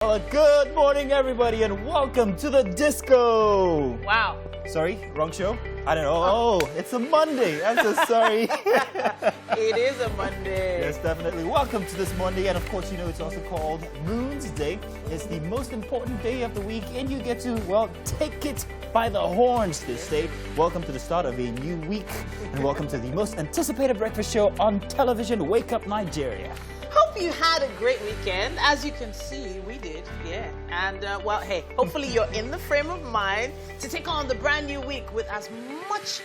Well, good morning, everybody, and welcome to the disco. Wow. Sorry, wrong show? I don't know. Oh, it's a Monday. I'm so sorry. It is a Monday. Yes, definitely. Welcome to this Monday. And of course, you know it's also called Moon's Day. It's the most important day of the week, and you get to, well, take it by the horns this day. Welcome to the start of a new week, and welcome to the most anticipated breakfast show on television, Wake Up Nigeria. Hope you had a great weekend. As you can see, we did, yeah. And, well, hey, hopefully you're in the frame of mind to take on the brand new week with as much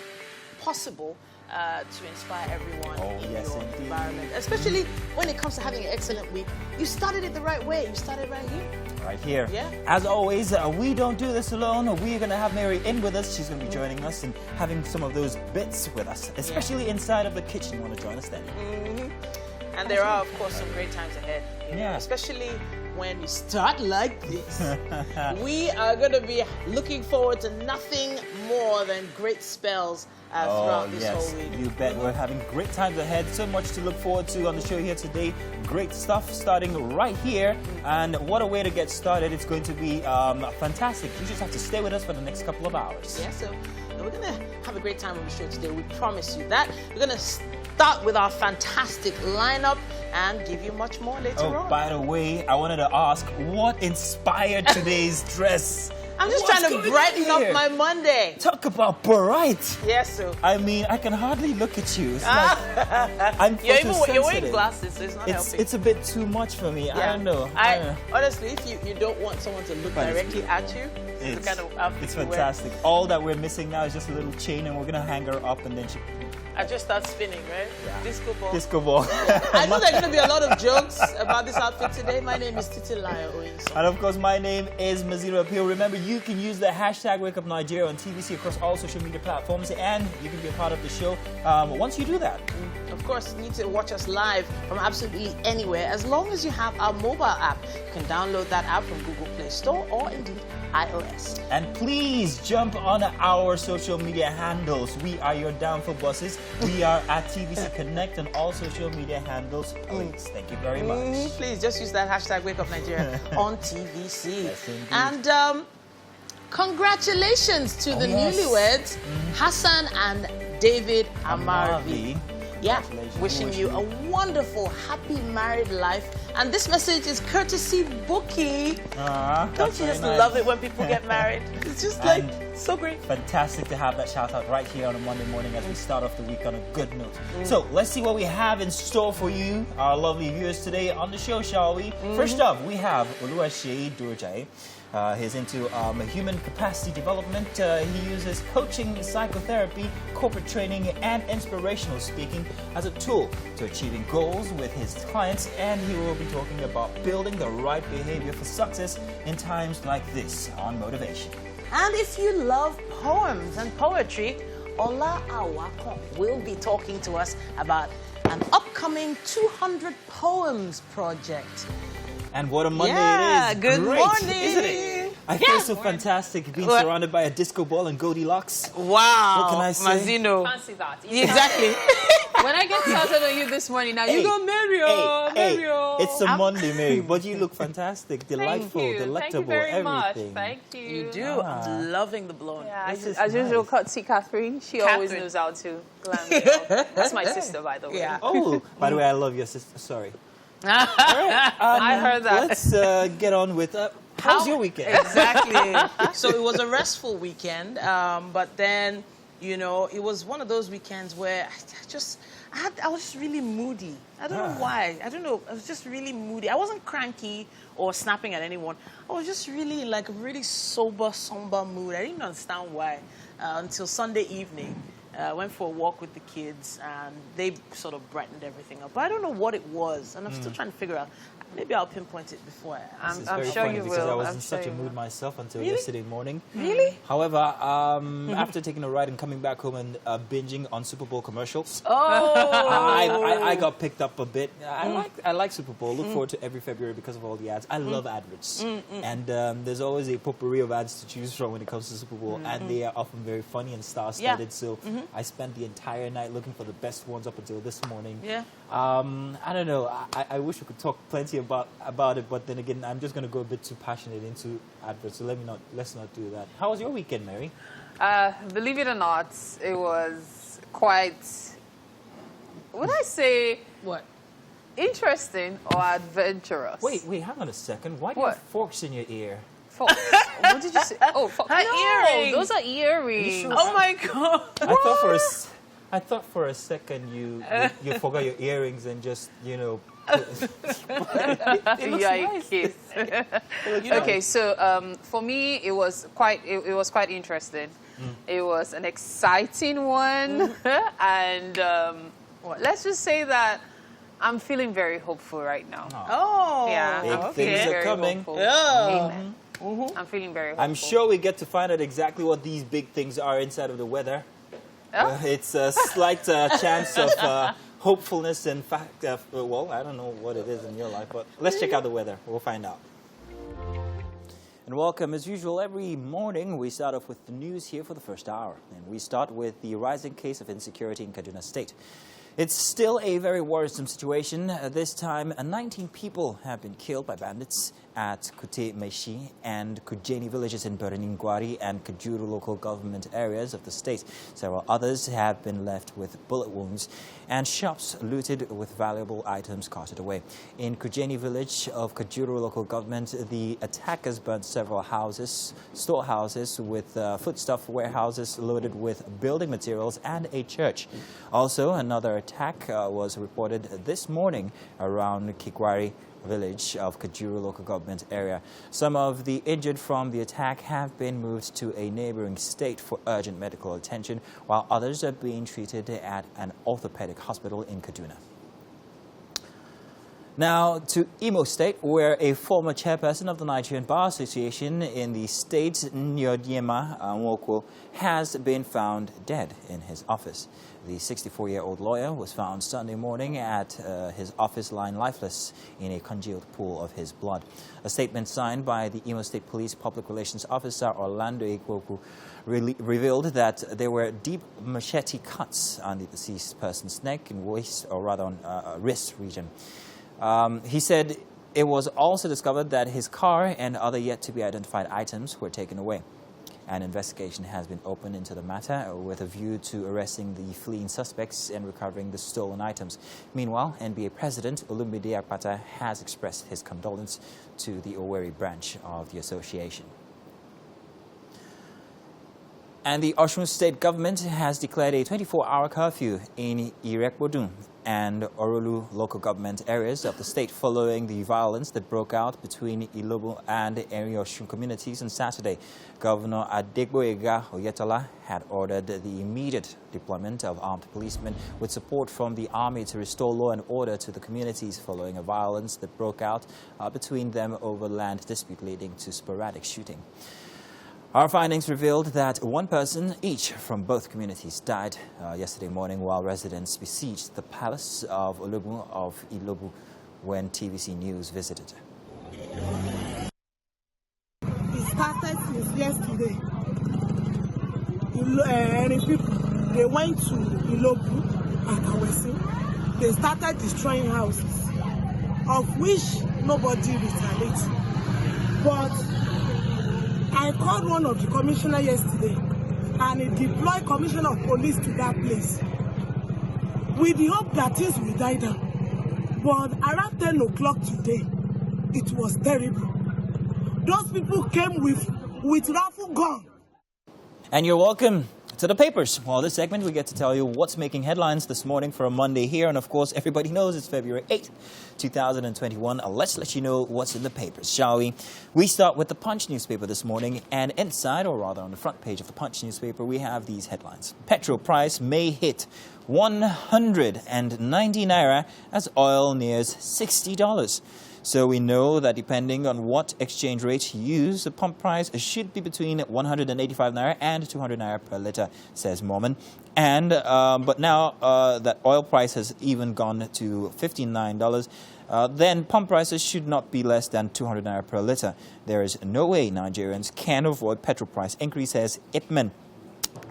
possible to inspire everyone in your environment. Especially when it comes to having an excellent week. You started it the right way. You started right here. Right here. Yeah. As always, we don't do this alone. We're going to have Mary in with us. She's going to be joining us and having some of those bits with us, especially inside of the kitchen. Want to join us then? And there are, of course, some great times ahead. You know, especially when you start like this. We are going to be looking forward to nothing more than great spells throughout this whole week. You bet. We're having great times ahead. So much to look forward to on the show here today. Great stuff starting right here. And what a way to get started. It's going to be fantastic. You just have to stay with us for the next couple of hours. Yeah, so we're going to have a great time on the show today. We promise you that. We're going to start with our fantastic lineup and give you much more later on. Oh, by the way, I wanted to ask, what inspired today's dress? I'm just trying to brighten up my Monday. Talk about bright. Yes, sir. I mean, I can hardly look at you. It's like, I'm you're wearing glasses, so it's not helping. It's a bit too much for me. Yeah. I don't know. Honestly, if you don't want someone to look directly at you, it's the kind of outfit it's fantastic. All that we're missing now is just a little chain, and we're going to hang her up, and then she... I just start spinning, right? Yeah. Disco ball. Disco ball. Yeah. I know there are going to be a lot of jokes about this outfit today. My name is Titilaya Oyinso. And of course, my name is Maziro Appeal. Remember, you can use the hashtag Wake Up Nigeria on TVC across all social media platforms, and you can be a part of the show once you do that. Of course, you need to watch us live from absolutely anywhere, as long as you have our mobile app. You can download that app from Google Play Store or indeed iOS. And please jump on our social media handles. We are your downfall bosses. We are at TVC Connect on all social media handles. Please, thank you very much. Please just use that hashtag Wake Up Nigeria on TVC. Yes, indeed. And congratulations to the newlyweds, Hassan and David Amarvi. Yeah, wishing you a wonderful, happy married life. And this message is courtesy Bookie. Don't you just love it when people get married? It's just like so great. Fantastic to have that shout out right here on a Monday morning as we start off the week on a good note. So let's see what we have in store for you, our lovely viewers, today on the show, shall we? First up, we have Oluwaseyi Durjai. He's into human capacity development. He uses coaching, psychotherapy, corporate training, and inspirational speaking as a tool to achieving goals with his clients. And he will be talking about building the right behavior for success in times like this on Motivation. And if you love poems and poetry, Ola Awakon will be talking to us about an upcoming 200 poems project. And what a Monday it is. Good Great, morning. isn't it? I feel so fantastic being surrounded by a disco ball and Goldilocks. Wow. What can I say? Mazino. Fancy that. Exactly. When I get started on you this morning, now you go Mario, Mario. It's a Monday, Mary, but you look fantastic, delightful, delectable, Thank you very much. everything. Thank you. You do. I'm loving the blonde. Yeah, This as is usual, nice. Courtesy Catherine. She always knows how to glam me up. That's my sister, by the way. Yeah. Oh, by the way, I love your sister. Sorry. All right, I heard that. Let's get on with how was your weekend? Exactly. So it was a restful weekend, but then, you know, it was one of those weekends where I was just really moody. I don't know why. I don't know. I was just really moody. I wasn't cranky or snapping at anyone. I was just really in like a really sober, somber mood. I didn't understand why until Sunday evening. I went for a walk with the kids, and they sort of brightened everything up. But I don't know what it was, and I'm still trying to figure out. Maybe I'll pinpoint it before This is I'm very sure funny you because will. I was I'm in sure such a you mood will. myself until Really? yesterday morning. Really? However, after taking a ride and coming back home and binging on Super Bowl commercials, I got picked up a bit. I like Super Bowl. Look forward to every February because of all the ads. I love adverts, and there's always a potpourri of ads to choose from when it comes to Super Bowl, and they are often very funny and star-studded. So I spent the entire night looking for the best ones up until this morning. Yeah. I don't know. I wish we could talk plenty plenty about it, but then again, I'm just going to go a bit too passionate into adverts, so let's not do that. How was your weekend, Mary? Believe it or not, it was quite, would I say, What? interesting or adventurous? Wait, hang on a second. Why do you have forks in your ear? Forks. What did you say? Oh, forks. Her No, earrings. those are earrings. Sure? Oh my God. I thought for a second you forgot your earrings and just, you know. It looks nice. Kiss. Okay, so for me, it was quite interesting. It was an exciting one, and let's just say that I'm feeling very hopeful right now. Oh. Yeah, Big I'm things feeling are very coming. hopeful. Yeah. Amen. I'm feeling very hopeful. I'm sure we get to find out exactly what these big things are inside of the weather. Oh. It's a slight chance of hopefulness and fact. Well, I don't know what it is in your life, but let's check out the weather. We'll find out. And welcome, as usual, every morning we start off with the news here for the first hour. And we start with the rising case of insecurity in Kaduna State. It's still a very worrisome situation. This time, 19 people have been killed by bandits at Kute Meshi and Kujeni villages in Bereningwari and Kajuru local government areas of the state. Several others have been left with bullet wounds and shops looted with valuable items carted away. In Kujeni village of Kajuru local government, the attackers burnt several houses, storehouses with foodstuff warehouses loaded with building materials and a church. Also, another attack was reported this morning around Kikwari village of Kajuru local government area. Some of the injured from the attack have been moved to a neighboring state for urgent medical attention, while others are being treated at an orthopedic hospital in Kaduna. Now to Imo State, where a former chairperson of the Nigerian Bar Association in the state, Nyodiema Nwoko, has been found dead in his office. The 64-year-old lawyer was found Sunday morning at his office lying lifeless in a congealed pool of his blood. A statement signed by the Imo State Police Public Relations Officer Orlando Ikwoku revealed that there were deep machete cuts on the deceased person's neck and waist, or rather on wrist region. He said it was also discovered that his car and other yet-to-be-identified items were taken away. An investigation has been opened into the matter with a view to arresting the fleeing suspects and recovering the stolen items. Meanwhile, NBA President Olumide Akpata has expressed his condolence to the Owerri branch of the association. And the Osun State government has declared a 24-hour curfew in Irekbodun and Orolu local government areas of the state following the violence that broke out between Ilobu and Eri Osun communities on Saturday. Governor Adegboyega Oyetola had ordered the immediate deployment of armed policemen with support from the army to restore law and order to the communities following a violence that broke out between them over land dispute leading to sporadic shooting. Our findings revealed that one person each from both communities died yesterday morning while residents besieged the palace of Ologun of Ilobu when TVC News visited. It started since yesterday. People, they went to Ilobu and Awesi. They started destroying houses, of which nobody retaliated. But I called one of the commissioners yesterday and he deployed commissioner of police to that place with the hope that things will die down. But around 10 o'clock today, it was terrible. Those people came with rifle gun. And you're welcome to the papers. Well, this segment we get to tell you what's making headlines this morning for a Monday here. And of course, everybody knows it's February 8th, 2021. Let's let you know what's in the papers, shall we? We start with the Punch newspaper this morning. And inside, or rather on the front page of the Punch newspaper, we have these headlines. Petrol price may hit 190 naira as oil nears $60. So we know that depending on what exchange rate you use, the pump price should be between 185 naira and 200 naira per litre, says Mormon. And but now that oil price has even gone to $59, then pump prices should not be less than 200 naira per litre. There is no way Nigerians can avoid petrol price increase, says Ipman.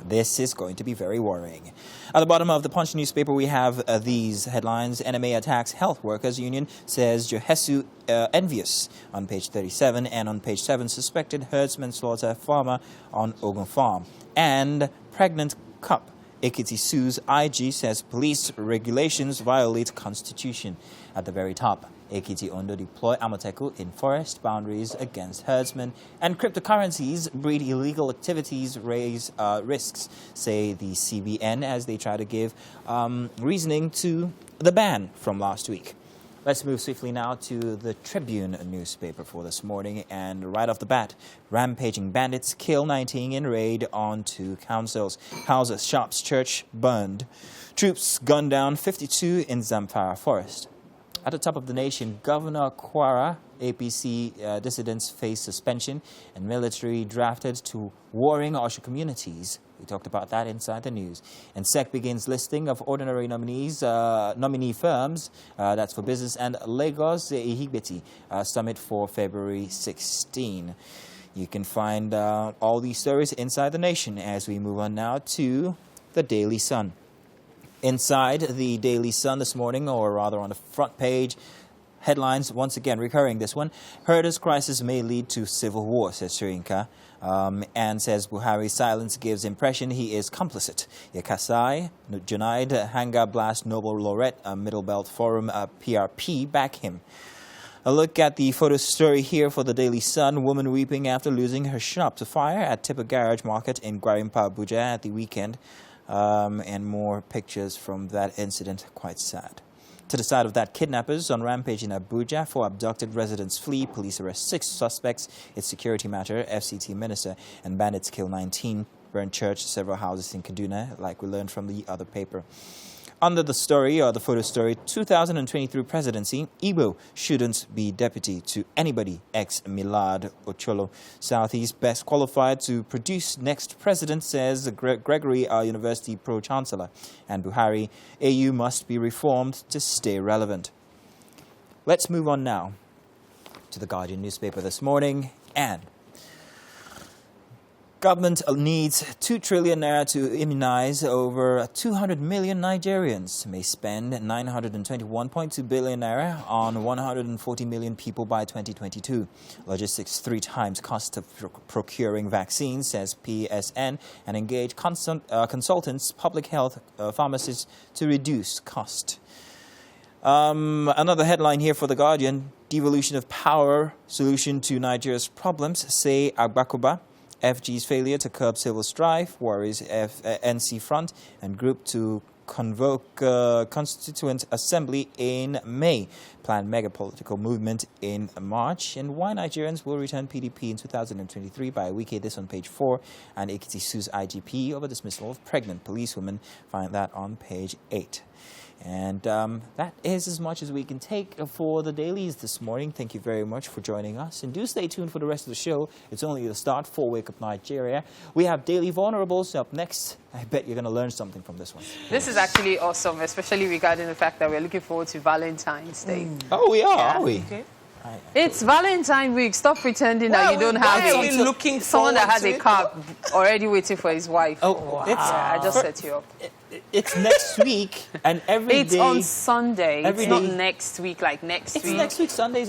This is going to be very worrying. At the bottom of the Punch newspaper, we have these headlines. NMA attacks health workers union, says Johesu envious on page 37. And on page 7, suspected herdsman slaughter farmer on Ogun farm. And pregnant cup. Ekiti sues IG, says police regulations violate constitution. At the very top, Ekiti Ondo deploy Amoteku in forest boundaries against herdsmen. And cryptocurrencies breed illegal activities, raise risks, say the CBN, as they try to give reasoning to the ban from last week. Let's move swiftly now to the Tribune newspaper for this morning. And right off the bat, rampaging bandits kill 19 in raid on 2 councils. Houses, shops, church burned. Troops gunned down 52 in Zamfara forest. At the top of the nation, Governor Kwara, APC dissidents face suspension, and military drafted to warring Osho communities. We talked about that inside the news. And SEC begins listing of ordinary nominee firms. That's for business. And Lagos Ihibeti summit for February 16. You can find all these stories inside the nation as we move on now to the Daily Sun. Inside the Daily Sun this morning, or rather on the front page, headlines, once again recurring this one. Herders crisis may lead to civil war, says Shirinka. And says Buhari's silence gives impression he is complicit. Yakasai, Junaid, Hanga Blast, Nobel Laureate, Middle Belt Forum, PRP back him. A look at the photo story here for the Daily Sun. Woman weeping after losing her shop to fire at Tipper Garage Market in Gwarimpa, Abuja at the weekend. And more pictures from that incident. Quite sad. To the side of that, kidnappers on rampage in Abuja. 4 abducted residents flee. Police arrest 6 suspects. It's security matter. FCT minister and bandits kill 19. Burn church, several houses in Kaduna, like we learned from the other paper. Under the story, or the photo story, 2023 presidency, Igbo shouldn't be deputy to anybody, ex-Milad Ocholo. Southeast best qualified to produce next president, says Gregory, our university pro-chancellor. And Buhari, AU must be reformed to stay relevant. Let's move on now to the Guardian newspaper this morning. And government needs 2 trillion naira to immunize over 200 million Nigerians. May spend 921.2 billion naira on 140 million people by 2022. Logistics 3 times cost of procuring vaccines, says PSN, and engage consultants, public health pharmacists to reduce cost. Another headline here for The Guardian: devolution of power, solution to Nigeria's problems, say Agbakoba. FG's failure to curb civil strife worries NC Front and group to convoke Constituent Assembly in May. Planned mega political movement in March. And why Nigerians will return PDP in 2023 by Wike. This on page 4. And Ekiti sues IGP over dismissal of pregnant policewoman. Find that on page 8. And that is as much as we can take for the dailies this morning. Thank you very much for joining us. And do stay tuned for the rest of the show. It's only the start for Wake Up Nigeria. We have Daily Vulnerables up next. I bet you're going to learn something from this one. This is actually awesome, especially regarding the fact that we're looking forward to Valentine's Day. Oh, we are we? Okay. It's Valentine week. Stop pretending that you don't have someone that has a car already waiting for his wife. Oh, wow. I just set you up. It's next week, and every day. It's on Sunday. It's not next week, like next week. It's next week. Sunday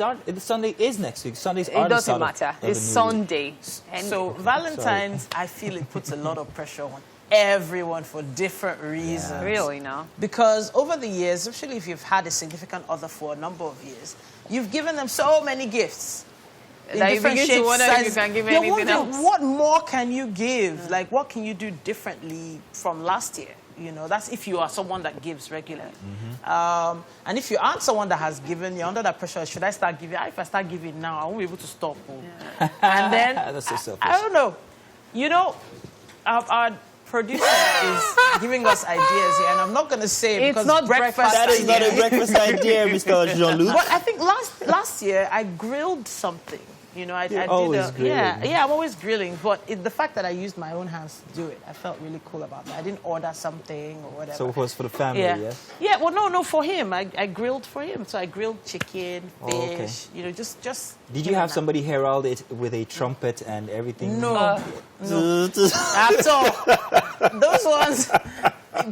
is next week. Sundays are. It doesn't matter. It's Sunday. So Valentine's, I feel it puts a lot of pressure on everyone for different reasons. Yeah. Really now? Because over the years, especially if you've had a significant other for a number of years, you've given them so many gifts. That you begin to wonder if you can give anything else. What more can you give? Like, what can you do differently from last year? You know, that's if you are someone that gives regularly. And if you aren't someone that has given, you're under that pressure. Should I start giving? If I start giving now, I won't be able to stop. Yeah. And then, that's so selfish. I don't know. You know, our producer is giving us ideas here, and I'm not going to say it because not breakfast. That is not a breakfast idea, Mr. Jean-Luc. But I think last year I grilled something. You know, I You're did always grilling. yeah, I'm always grilling. But the fact that I used my own hands to do it, I felt really cool about that. I didn't order something or whatever. So it was for the family, yeah. yes? Yeah, well, no, for him. I grilled for him. So I grilled chicken, fish, okay. you know, just... Did you have somebody herald it with a trumpet and everything? No. No. At all. Those ones...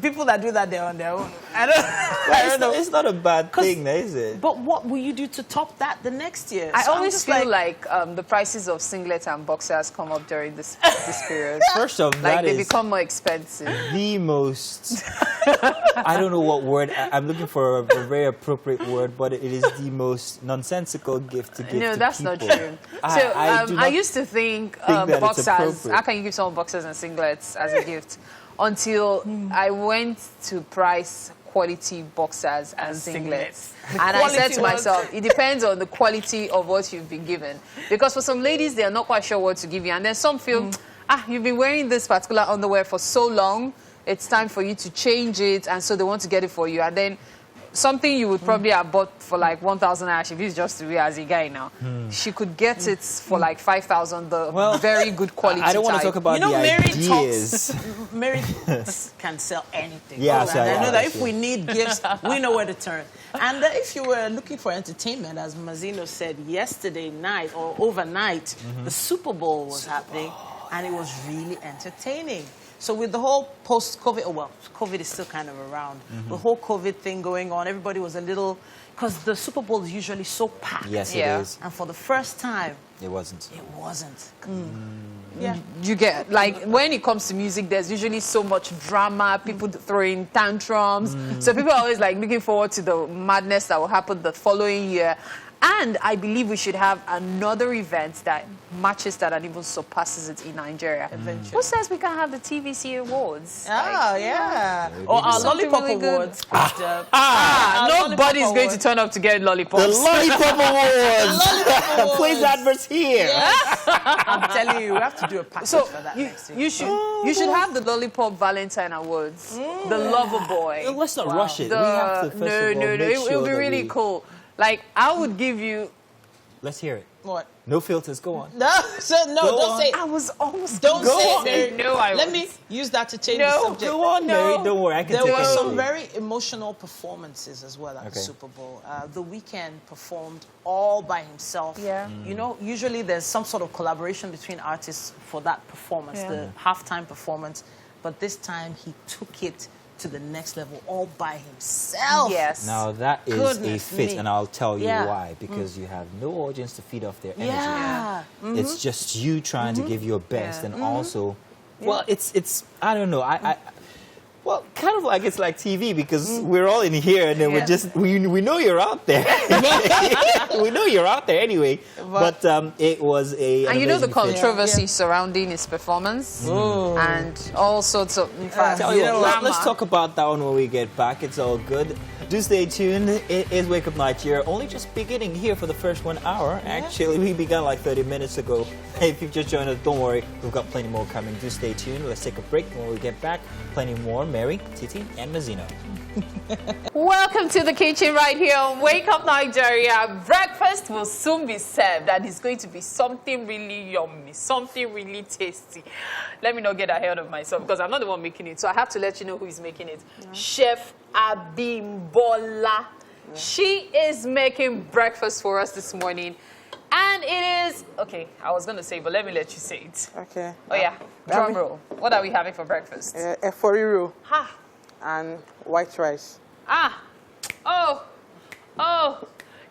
People that do that, they're on their own. I don't know. It's not a bad thing, is it? But what will you do to top that the next year? I So always feel like the prices of singlets and boxers come up during this period. First of Like that they is become more expensive. the most... I don't know what word. I'm looking for a very appropriate word, but it is the most nonsensical gift to give No, to that's people. not true. I used to think that it's boxers, appropriate. how can you give someone boxers and singlets as a gift? Until I went to price quality boxers and singlets. And I said to myself, it depends on the quality of what you've been given. Because for some ladies, they are not quite sure what to give you. And then some feel, you've been wearing this particular underwear for so long, it's time for you to change it. And so they want to get it for you. And then something you would probably have bought for like 1,000 Naira, if it's just to be as a guy now. She could get it for like 5,000, the very good quality I don't want to type. talk about the Mary ideas. Mary can sell anything. Yeah, and so, I know that if yeah. we need gifts, we know where to turn. And if you were looking for entertainment, as Mazino said yesterday night or overnight, the Super Bowl was happening, and it was really entertaining. So with the whole post-COVID, well, COVID is still kind of around. The whole COVID thing going on, everybody was a little... Because the Super Bowl is usually so packed. Yes, it is. And for the first time... It wasn't. It wasn't. Yeah. You get, like, when it comes to music, there's usually so much drama, people throwing tantrums. So people are always, like, looking forward to the madness that will happen the following year. And I believe we should have another event that matches that and even surpasses it in Nigeria. Who says we can't have the TVC Awards? Oh, yeah. Or our Something Lollipop really good. Awards. Nobody's going to turn up to get lollipops. The Lollipop Awards! Please adverts here. Yes. I'm telling you, we have to do a package So for that next year. you should have the Lollipop Valentine Awards, the Lover Boy. Let's not rush it. We have to first of all make It sure will be that really cool. Like, I would give you... Let's hear it. What? No filters, go on. No, don't say it. I was almost... Don't Go say on. it, Mary. No, I Let won't. me use that to change No, the subject. Go on, Mary. Don't worry, I can There take were it. some very emotional performances as well at the Super Bowl. The Weeknd performed all by himself. Yeah. You know, usually there's some sort of collaboration between artists for that performance, the halftime performance. But this time he took it to the next level all by himself. Yes. Now that is Goodness a fit, me. and I'll tell you Yeah. why. Because you have no audience to feed off their energy. Yeah. It's just you trying to give your best, and also, well, it's I don't know. Well, kind of like it's like TV because we're all in here and then we know you're out there. We know you're out there anyway. But it was And you know the amazing fit. controversy surrounding his performance and all sorts of, in fact, Tell you what, drama. let's talk about that one when we get back. It's all good. Do stay tuned. It is Wake Up Night here. Only just beginning here for the first 1 hour. Actually, we began like 30 minutes ago. If you've just joined us, don't worry. We've got plenty more coming. Do stay tuned. Let's take a break. When we get back, plenty more. Mary, Titi, and Mazzino. Welcome to the kitchen right here on Wake Up Nigeria. Breakfast will soon be served and it's going to be something really yummy, something really tasty. Let me not get ahead of myself because I'm not the one making it, so I have to let you know who is making it. Chef Abimbola. She is making breakfast for us this morning. And it is, okay, I was going to say, but let me let you say it. Okay. Oh yeah, drum roll. What are we having for breakfast? Eforiru Ha! and white rice. Oh,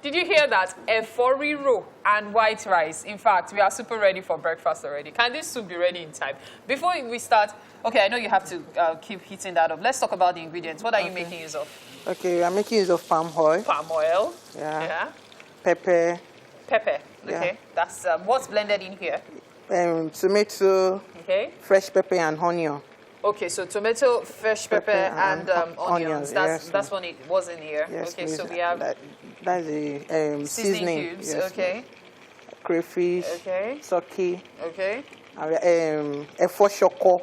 did you hear that? Eforiru and white rice. In fact, we are super ready for breakfast already. Can this soup be ready in time? Before we start, okay, I know you have to keep heating that up. Let's talk about the ingredients. What are you making use of? Okay, we are making use of palm oil. Palm oil. Yeah. Pepper. Pepper. Yeah. Okay. That's what's blended in here. Tomato. Okay. Fresh pepper and onion. Okay, so tomato, fresh pepper, and onions. That's yes, what it was in here. Yes, okay, please. so we have That's the seasoning cubes. Yes, Okay. Crayfish. Okay. Soki. Okay. Efo shoko.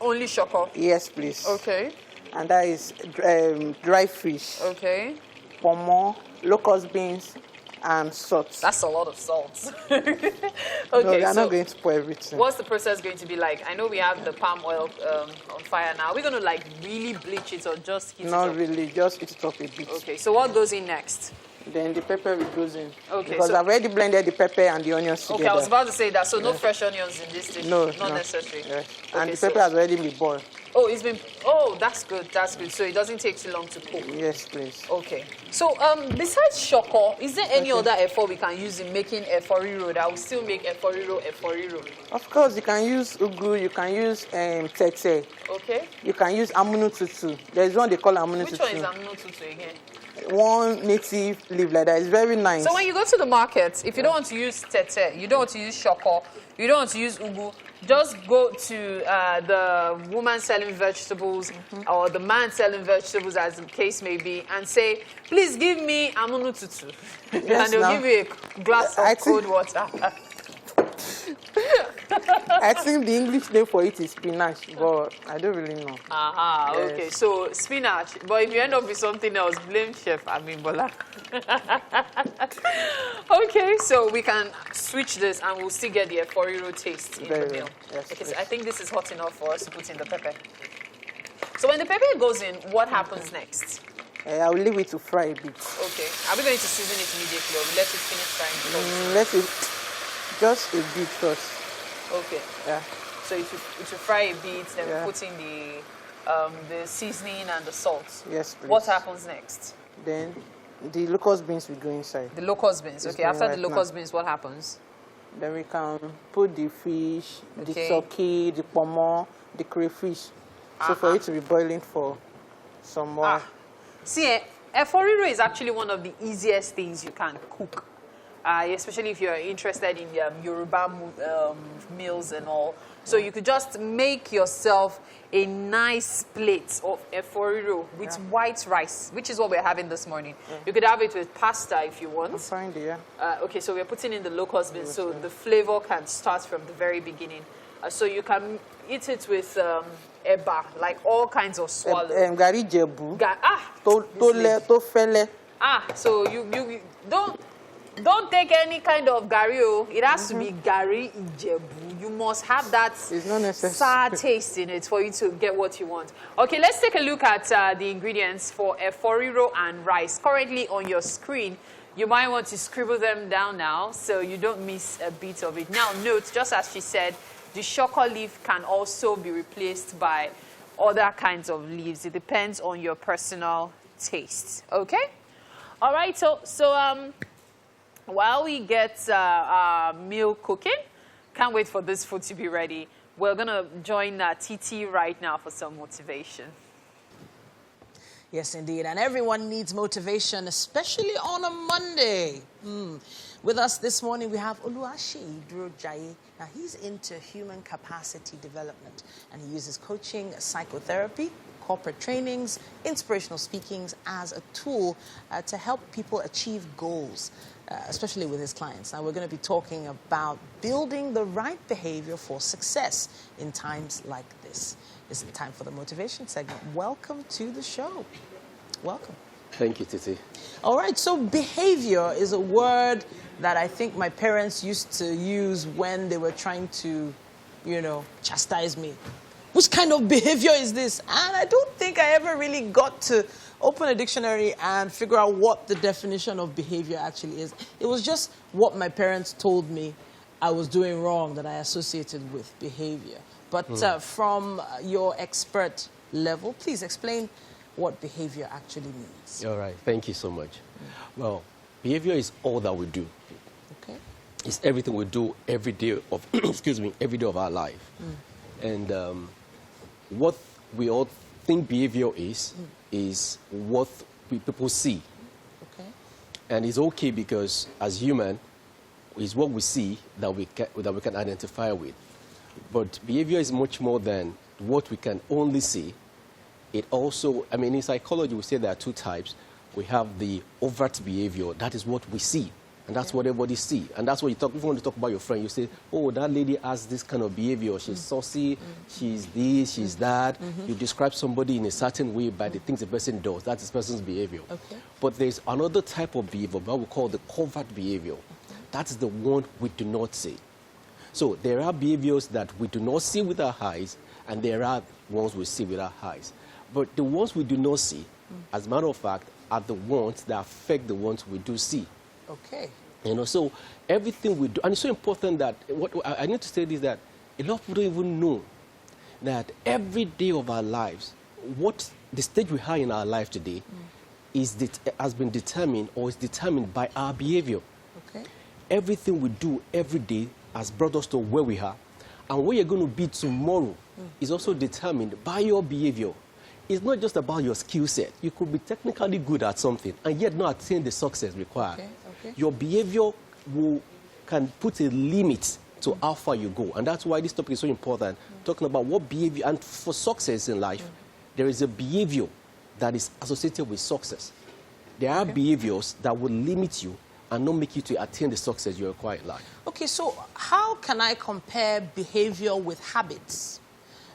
Only shoko. Yes, please. Okay. And that is dry fish. Okay. Pomo, locust beans, and salt. That's a lot of salt. Okay, No, they are not going to pour everything. What's the process going to be like? I know we have the palm oil on fire now. Are we going to like really bleach it or just heat it up? Not really, just heat it up a bit. Okay, so what goes in next? Then the pepper will goes in. Okay, because so I've already blended the pepper and the onions together. Okay, I was about to say that. So no fresh onions in this dish? No, Not necessary? Yes. Okay, And the pepper has already been boiled. Oh, it's been... Oh, that's good. That's good. So it doesn't take too long to cook. Yes, please. Okay. So besides shoko, is there any other efo we can use in making eforiro that will still make eforiro? Of course, you can use ugu, you can use tete. Okay. You can use amunututu. There is one they call amunututu. Which one is amunututu again? One native leaf like that. It's very nice. So when you go to the market, if you don't want to use tete, you don't want to use shoko, you don't want to use ugu, just go to the woman selling vegetables or the man selling vegetables, as the case may be, and say, please give me amunututu. Yes, and they'll give you a glass of cold water. I think the English name for it is spinach, but I don't really know. Aha, Yes. okay. So spinach. But if you end up with something else, blame Chef Abimbola. Okay, so we can switch this and we'll still get the eforiro taste in Very the meal. well. Yes, Okay, so yes. I think this is hot enough for us to put in the pepper. So when the pepper goes in, what happens next? I will leave it to fry a bit. Okay. Are we going to season it immediately or we let it finish frying? Let it just a bit first. Okay. Yeah. So it will fry a bit, then Yeah. we put in the seasoning and the salt. Yes, please. What happens next? Then the locust beans will go inside. The locust beans. It's Okay, going after the right locust beans, what happens? Then we can put the fish, the Okay. turkey, the pomo, the crayfish. So for it to be boiling for some more. See, eforiro is actually one of the easiest things you can cook, especially if you're interested in Yoruba meals and all. So you could just make yourself a nice plate of eforiro with white rice, which is what we're having this morning. You could have it with pasta if you want. Find it, Okay, so we're putting in the locust beans, so the flavor can start from the very beginning. So you can eat it with eba, like all kinds of swallow. Gari jebu. To fele. So you don't take any kind of gari. It has to be gari ijebu. You must have that It's not necessary. sour taste in it for you to get what you want. Okay, let's take a look at the ingredients for eforiro and rice. Currently on your screen, you might want to scribble them down now so you don't miss a bit of it. Now note, just as she said, the shoko leaf can also be replaced by other kinds of leaves. It depends on your personal taste. Okay? All right, so while we get our meal cooking, can't wait for this food to be ready. We're going to join Titi right now for some motivation. Yes, indeed. And everyone needs motivation, especially on a Monday. With us this morning, we have Oluwaseyi Durojaye. Now, he's into human capacity development, and he uses coaching, psychotherapy, corporate trainings, inspirational speakings as a tool to help people achieve goals, especially with his clients. Now, we're going to be talking about building the right behavior for success in times like this. It's time for the motivation segment. Welcome to the show. Welcome. Thank you, Titi. All right, so behavior is a word that I think my parents used to use when they were trying to, chastise me. Which kind of behavior is this? And I don't think I ever really got to open a dictionary and figure out what the definition of behavior actually is. It was just what my parents told me I was doing wrong that I associated with behavior. But from your expert level, please explain what behavior actually means. All right. Thank you so much. Well, behavior is all that we do. Okay. It's everything we do every day of, every day of our life. And what we all think behavior is what people see. Okay. And it's okay because as human, it's what we see that we can identify with. But behavior is much more than what we can only see. It also, in psychology, we say there are two types. We have the overt behavior, that is what we see And that's what everybody see. And that's what you talk, if you want to talk about your friend, you say, oh, that lady has this kind of behavior. She's saucy, she's this, she's that. You describe somebody in a certain way by the things the person does. That's this person's behavior. Okay. But there's another type of behavior, what we call the covert behavior. That is the one we do not see. So there are behaviors that we do not see with our eyes, and there are ones we see with our eyes. But the ones we do not see, as a matter of fact, are the ones that affect the ones we do see. Okay. You know, so everything we do, and it's so important that, what I need to say this, that a lot of people don't even know that every day of our lives, what the stage we are in our life today has been determined or is determined by our behavior. Okay. Everything we do every day has brought us to where we are. And where you're going to be tomorrow is also determined by your behavior. It's not just about your skill set. You could be technically good at something and yet not attain the success required. Okay. Okay. Your behavior can put a limit to how far you go. And that's why this topic is so important, talking about what behavior, and for success in life, there is a behavior that is associated with success. There are behaviors that will limit you and not make you to attain the success you require in life. Okay, so how can I compare behavior with habits?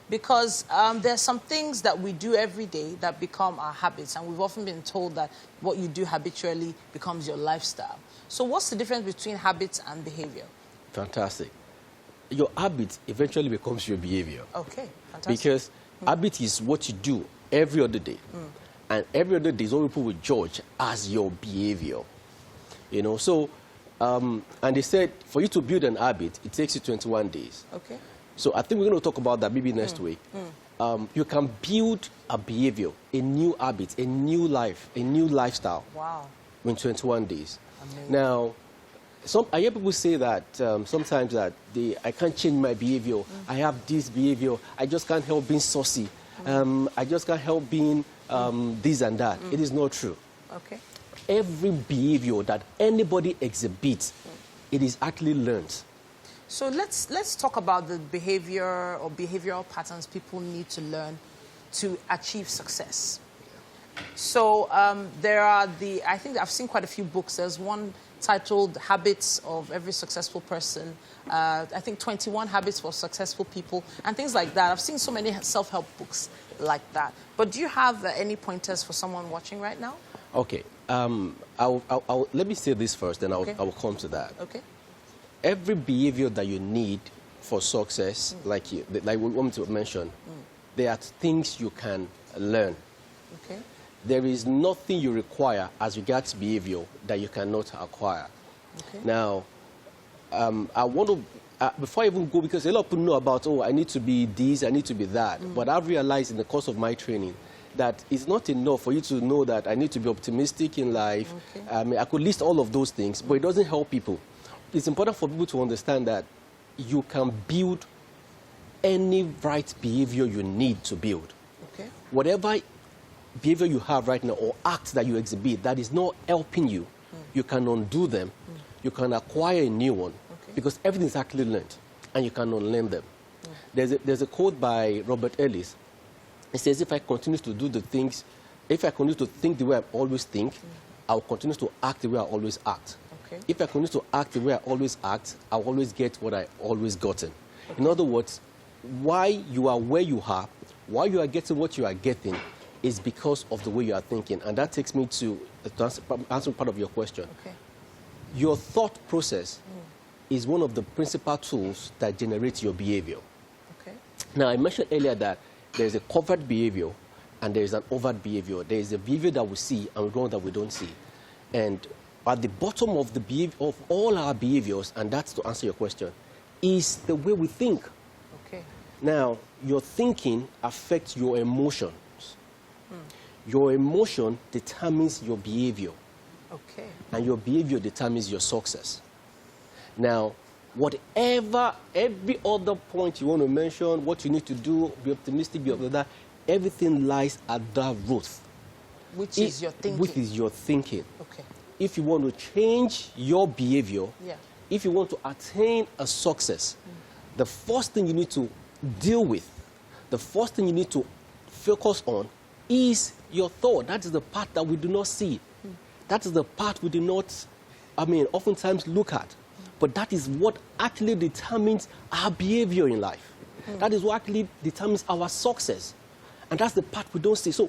Because there are some things that we do every day that become our habits, and we've often been told that what you do habitually becomes your lifestyle. So what's the difference between habits and behavior? Fantastic. Your habit eventually becomes your behavior. Okay, fantastic. Because habit is what you do every other day. And every other day is what people will judge as your behavior. You know, so, and they said for you to build an habit, it takes you 21 days. Okay. So I think we're going to talk about that maybe next week. You can build a behavior, a new habit, a new life, a new lifestyle. Wow. In 21 days. Amazing. Now, I hear people say that sometimes that I can't change my behavior. I have this behavior. I just can't help being saucy. I just can't help being this and that. It is not true. Okay. Every behavior that anybody exhibits, it is actually learned. So let's talk about the behavior or behavioral patterns people need to learn to achieve success. So there are I think I've seen quite a few books. There's one titled Habits of Every Successful Person. I think 21 Habits for Successful People and things like that. I've seen so many self-help books like that. But do you have any pointers for someone watching right now? Okay. Let me say this first, then I will come to that. Okay. Every behavior that you need for success, like we want to mention, there are things you can learn. Okay. There is nothing you require as regards behavior that you cannot acquire. Okay. Now, I want to, before I even go, because a lot of people know about, I need to be this, I need to be that. But I've realized in the course of my training that it's not enough for you to know that I need to be optimistic in life. Okay. I could list all of those things, but it doesn't help people. It's important for people to understand that you can build any right behavior you need to build. Okay. Whatever behavior you have right now or acts that you exhibit that is not helping you, you can undo them. You can acquire a new one because everything is actually learned and you can unlearn them. There's a quote by Robert Ellis. It says, if I continue to do the things, if I continue to think the way I always think, I'll continue to act the way I always act. Okay. If I continue to act the way I always act, I'll always get what I always gotten. Okay. In other words, why you are where you are, why you are getting what you are getting, is because of the way you are thinking. And that takes me to answer part of your question. Okay. Your thought process is one of the principal tools that generates your behavior. Okay. Now, I mentioned earlier that there's a covert behavior and there's an overt behavior. There's a behavior that we see and one that we don't see. And at the bottom of the behavior, of all our behaviors, and that's to answer your question, is the way we think. Okay. Now, your thinking affects your emotions. Your emotion determines your behavior. Okay. And your behavior determines your success. Now, every other point you want to mention, what you need to do, be optimistic, be that, everything lies at that root. Which is your thinking. Which is your thinking. Okay. If you want to change your behavior, if you want to attain a success, the first thing you need to deal with, the first thing you need to focus on is your thought. That is the part that we do not see. That is the part we do not oftentimes look at. But that is what actually determines our behavior in life. That is what actually determines our success. And that's the part we don't see. So,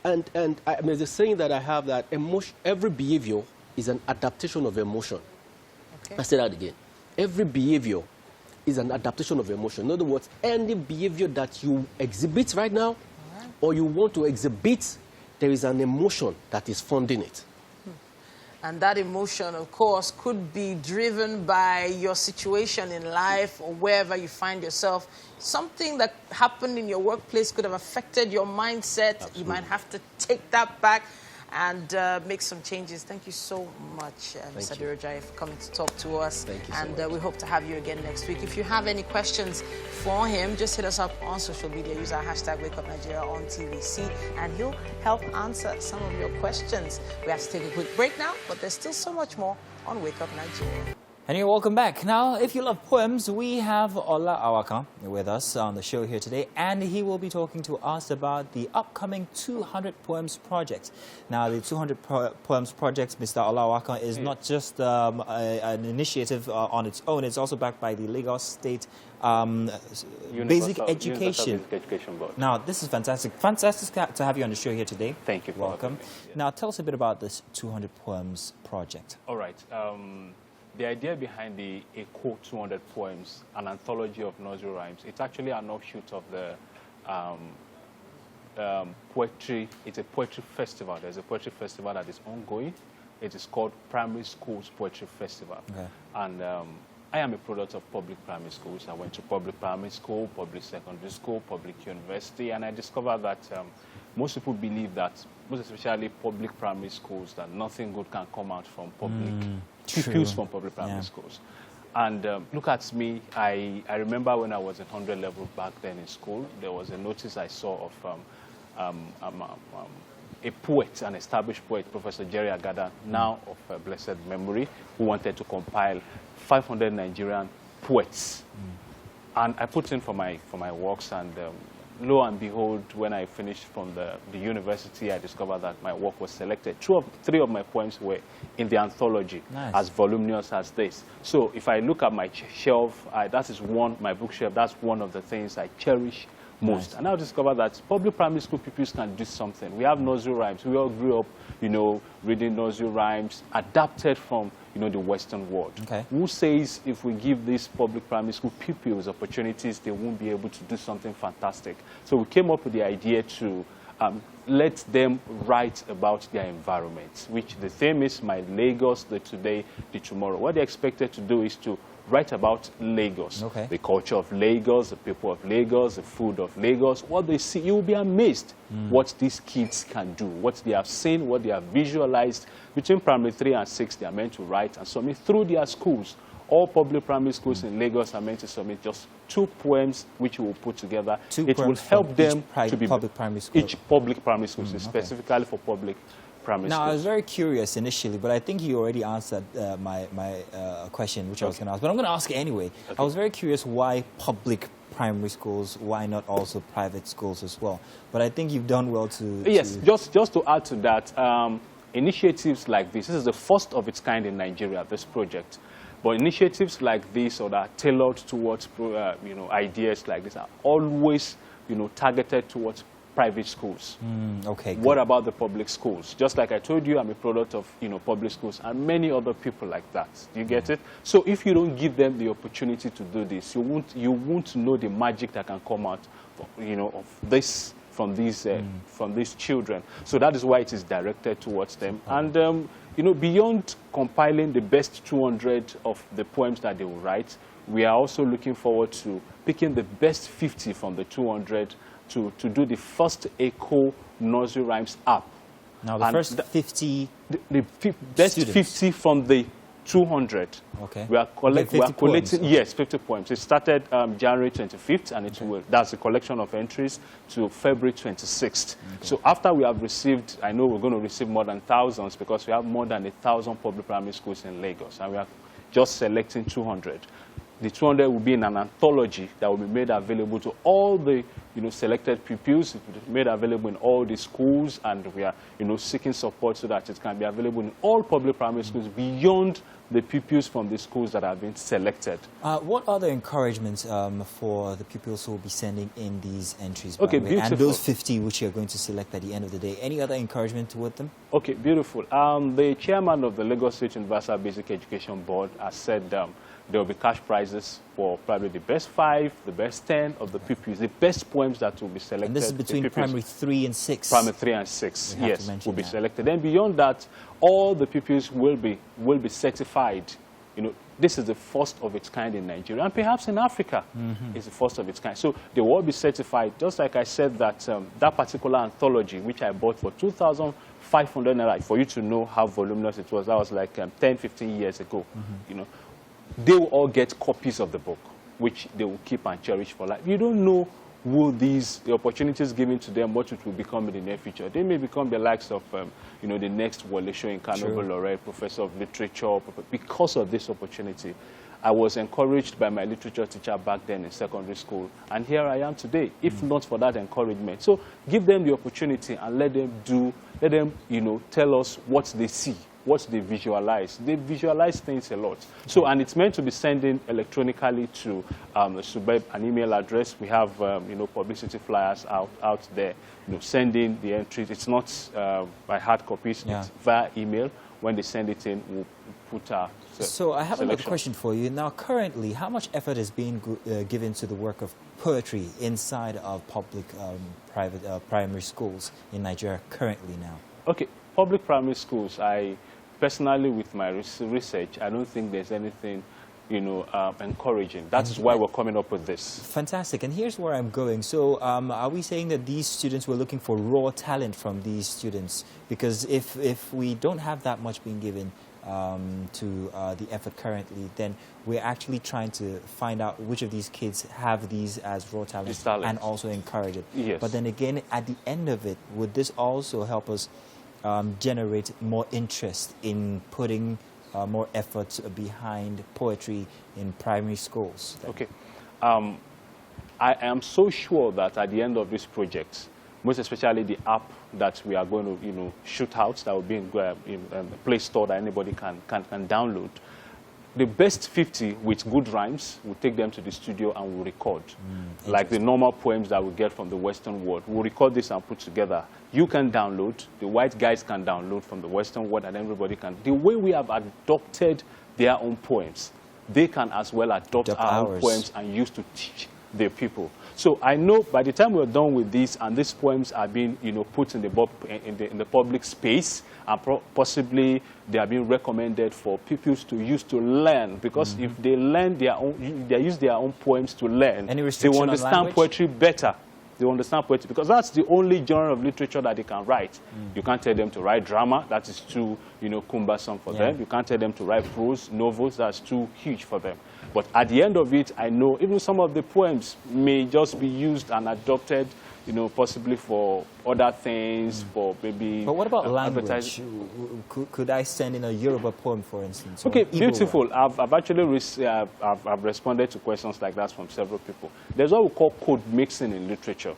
there's a saying that I have that every behavior is an adaptation of emotion. Okay. I say that again. Every behavior is an adaptation of emotion. In other words, any behavior that you exhibit right now, or you want to exhibit, there is an emotion that is funding it. And that emotion, of course, could be driven by your situation in life or wherever you find yourself. Something that happened in your workplace could have affected your mindset. Absolutely. You might have to take that back and make some changes. Thank you so much, Mr. Dirojai, for coming to talk to us. Thank you and so much. We hope to have you again next week. If you have any questions for him, just hit us up on social media. Use our hashtag #WakeUpNigeria on TVC, and he'll help answer some of your questions. We have to take a quick break now, but there's still so much more on Wake Up Nigeria. And you're welcome back. Now, if you love poems, we have Ola Awakan with us on the show here today, and he will be talking to us about the upcoming 200 Poems Project. Now, the 200 Poems Project, Mr. Ola Awakan, is not just an initiative on its own. It's also backed by the Lagos State Basic Education Board. Now, this is fantastic. Fantastic to have you on the show here today. Thank you. Welcome. Now, tell us a bit about this 200 Poems Project. All right. The idea behind the Echo 200 Poems, an anthology of nursery rhymes, it's actually an offshoot of the poetry. It's a poetry festival. There's a poetry festival that is ongoing. It is called Primary Schools Poetry Festival. Okay. And I am a product of public primary schools. I went to public primary school, public secondary school, public university, and I discovered that most people believe that, most especially public primary schools, that nothing good can come out from public pupils from public primary schools. And look at me, I remember when I was in 100 level back then in school, there was a notice I saw of a poet, an established poet, Professor Jerry Agada, now of blessed memory, who wanted to compile 500 Nigerian poets. And I put in for my works, and lo and behold, when I finished from the university, I discovered that my work was selected. Three of my poems were in the anthology, as voluminous as this. So if I look at my shelf, that is my bookshelf, that's one of the things I cherish most. And I've discovered that public primary school pupils can do something. We have nursery rhymes. We all grew up, reading nursery rhymes adapted from, the Western world. Okay. Who says if we give these public primary school pupils opportunities, they won't be able to do something fantastic? So we came up with the idea to let them write about their environment, which the theme is My Lagos, the Today, the Tomorrow. What they're expected to do is to write about Lagos, the culture of Lagos, the people of Lagos, the food of Lagos, what they see. You will be amazed what these kids can do, what they have seen, what they have visualized. Between primary 3 and 6, they are meant to write and submit through their schools. All public primary schools in Lagos are meant to submit just 2 poems, which we will put together. It will help them to be public primary school. Each public primary school is specifically for public primary schools. Now, I was very curious initially, but I think you already answered my question, which I was going to ask. But I'm going to ask it anyway. I was very curious why public primary schools, why not also private schools as well? But I think you've done well to... Yes, just to add to that, initiatives like this is the first of its kind in Nigeria, this project. But initiatives like this, or that are tailored towards, ideas like this, are always, targeted towards private schools. What about the public schools? Just like I told you, I'm a product of, public schools and many other people like that. Do you get it? So if you don't give them the opportunity to do this, you won't know the magic that can come out, of this from these children. So that is why it is directed towards them. And beyond compiling the best 200 of the poems that they will write, we are also looking forward to picking the best 50 from the 200 to do the first Echo Nursery Rhymes app. Now, the first 50 the best students. 50 from the 200. Okay. We are collecting, yes, 50 poems. It started January 25th, and that's a collection of entries to February 26th. So after we have received, I know we're going to receive more than thousands, because we have more than 1,000 public primary schools in Lagos, and we are just selecting 200. the 200 will be in an anthology that will be made available to all the selected pupils. It will be made available in all the schools, and we are seeking support so that it can be available in all public primary schools beyond the pupils from the schools that have been selected. What other encouragements for the pupils who will be sending in these entries? Okay, beautiful. And those 50 which you're going to select at the end of the day, any other encouragement toward them? Okay, beautiful. The chairman of the Lagos State Universal Basic Education Board has said there will be cash prizes for probably the best 5, the best 10 of the pupils, the best poems that will be selected. And this is between primary 3 and 6? Primary 3 and 6, yes, will be selected. Then beyond that, all the pupils will be certified. This is the first of its kind in Nigeria, and perhaps in Africa it's the first of its kind. So they will all be certified, just like I said that that particular anthology, which I bought for 2,500 naira, for you to know how voluminous it was, that was like 10, 15 years ago, they will all get copies of the book, which they will keep and cherish for life. You don't know who the opportunities given to them, what it will become in the near future. They may become the likes of, the next Wole Soyinka laureate, professor of literature, because of this opportunity. I was encouraged by my literature teacher back then in secondary school, and here I am today, if not for that encouragement. So give them the opportunity and let them tell us what they see, what they visualize. They visualize things a lot. So, and it's meant to be sending electronically to Subeb, an email address. We have, publicity flyers out there, sending the entries. It's not by hard copies, it's via email. When they send it in, we'll put our So I have another question for you. Now, currently, how much effort is being given to the work of poetry inside of public primary schools in Nigeria currently now? Okay, public primary schools, personally, with my research, I don't think there's anything, encouraging. That is why we're coming up with this. Fantastic. And here's where I'm going. So are we saying that these students were looking for raw talent from these students? Because if we don't have that much being given to the effort currently, then we're actually trying to find out which of these kids have these as raw talent and also encourage it. Yes. But then again, at the end of it, would this also help us generate more interest in putting more efforts behind poetry in primary schools? Okay. I am so sure that at the end of this project, most especially the app that we are going to shoot out, that will be in the Play Store that anybody can download, the best 50 with good rhymes, we'll take them to the studio and we'll record. Like the normal poems that we get from the Western world. We'll record this and put together. You can download, the white guys can download from the Western world, and everybody can. The way we have adopted their own poems, they can as well adopt our own poems and use to teach their people. So I know by the time we're done with this and these poems are being put in the public space, and possibly they are being recommended for pupils to use to learn, because if they learn they use their own poems to learn, they will understand poetry better. They understand poetry, because that's the only genre of literature that they can write. You can't tell them to write drama, that is too cumbersome for them. You can't tell them to write prose, novels, that's too huge for them. But at the end of it, I know even some of the poems may just be used and adopted, possibly for other things, for maybe. But what about language? Could I send in a Yoruba poem, for instance? Okay, beautiful. I've actually I've responded to questions like that from several people. There's what we call code mixing in literature.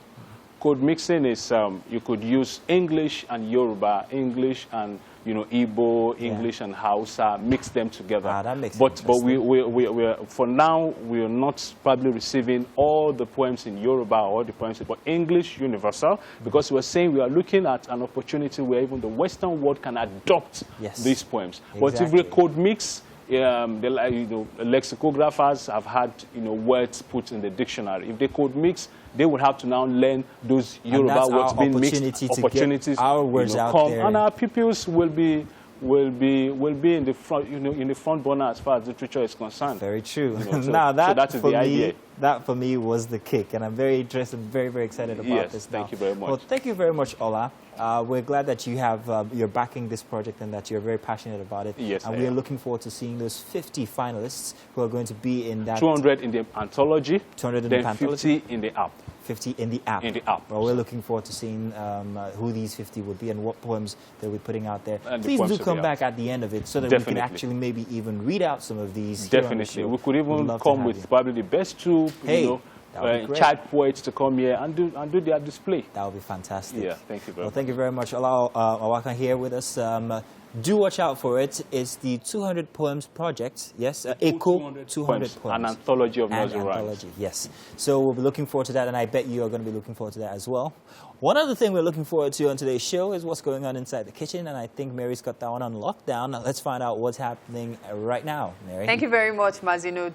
Code mixing is you could use English and Yoruba, English and Igbo, English and Hausa, mix them together. That makes but sense. we're for now we're not probably receiving all the poems in Yoruba or all the poems, but English universal, because we're saying we are looking at an opportunity where even the Western world can adopt these poems. Exactly. But if we code mix, lexicographers have had words put in the dictionary. If they code mix, they would have to now learn those Yoruba words being mixed. Opportunities our words out come, there. and our pupils will be in the front, in the front burner as far as literature is concerned. Very true. So now that is the idea. That for me was the kick, and I'm very interested, very, very excited about this now. Thank you very much. Well, thank you very much, Ola. We're glad that you have you're backing this project and that you're very passionate about it. Yes, and we are looking forward to seeing those 50 finalists who are going to be in that 200 in the anthology, 200 in then the anthology, 50 in the app. 50 in the app. In the app. Well, we're looking forward to seeing who these 50 would be and what poems they'll be putting out there. And Please do come out. back at the end of it so that Definitely. we can actually maybe even read out some of these. Here on the Definitely. show. We could even love to come have with you. probably the best two, Hey, you that would be know, great. child poets to come here and do their display. That would be fantastic. Yeah, thank you very Well, much. thank you very much. Allow Awaka here with us. Do watch out for it. It's the 200 Poems Project. Yes, Echo 200 Poems. An anthology of An nursery rhymes. anthology, yes. So we'll be looking forward to that, and I bet you are going to be looking forward to that as well. One other thing we're looking forward to on today's show is what's going on inside the kitchen, and I think Mary's got that one on lockdown. Now, let's find out what's happening right now, Mary. Thank you very much, Mazino.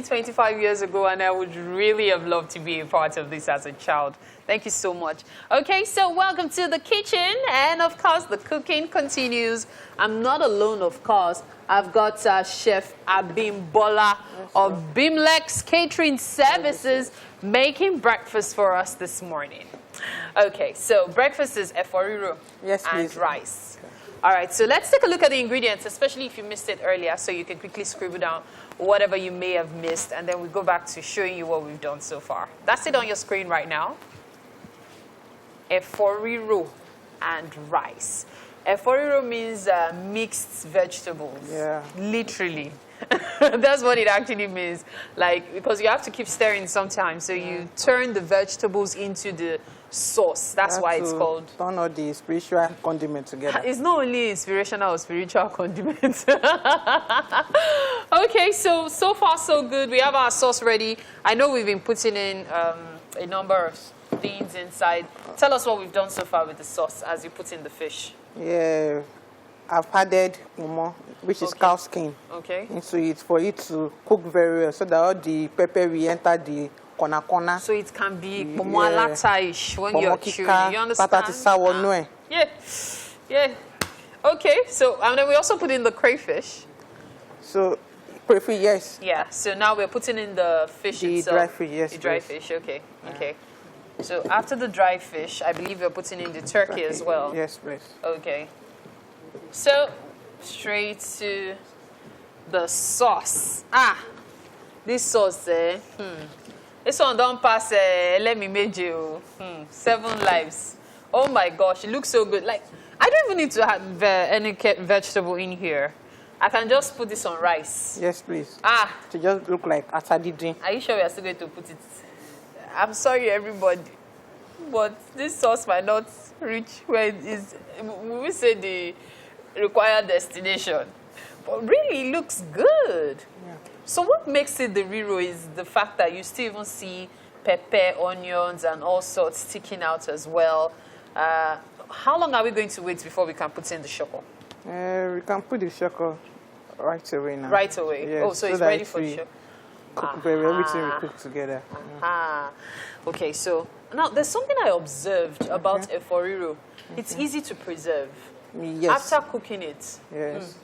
25 years ago, and I would really have loved to be a part of this as a child. Thank you so much. Okay, so welcome to the kitchen, and of course, the cooking continues. I'm not alone, of course. I've got Chef Abimbola of Bimlex Catering Services making breakfast for us this morning. Okay, so breakfast is eforiro Yes, and please. rice. All right, so let's take a look at the ingredients, especially if you missed it earlier, so you can quickly scribble down whatever you may have missed, and then we go back to showing you what we've done so far. That's it on your screen right now. Eforiro and rice. Eforiro means mixed vegetables. Yeah. Literally. That's what it actually means. Like, because you have to keep stirring sometimes, so you turn the vegetables into the sauce. That's why it's called. Turn all the spiritual condiment together. It's not only inspirational or spiritual condiment. Okay, so far so good. We have our sauce ready. I know we've been putting in a number of things inside. Tell us what we've done so far with the sauce as you put in the fish. Yeah, I've added more, which is Okay. cow skin, Okay. into it for it to cook very well, so that all the pepper will enter the corner. So it can be pomalata-ish when you're chewing. You understand? Yeah. Yeah. Okay, so and then we also put in the crayfish. So, crayfish, yes. Yeah, so now we're putting in the fish The itself. dry fish, yes, The dry please. fish, okay. Okay. So after the dry fish, I believe we're putting in the turkey as well. Yes, please. Okay. So, straight to the sauce. This sauce, this one don't pass, let me make you 7 lives. Oh my gosh, it looks so good. Like, I don't even need to have any vegetable in here. I can just put this on rice. Yes, please. To just look like atadidin. Are you sure we are still going to put it? I'm sorry, everybody, but this sauce might not reach where it is. We say the required destination, but really it looks good. Yeah. So what makes it the riro is the fact that you still even see pepper, onions, and all sorts sticking out as well. How long are we going to wait before we can put in the shoko? We can put the shoko right away now. Right away. Yes, Oh, so it's that ready it for the will shoko. Cook very well, everything we cook together. Okay, so now there's something I observed about eforiro. It's easy to preserve. Yes. After cooking it, Yes.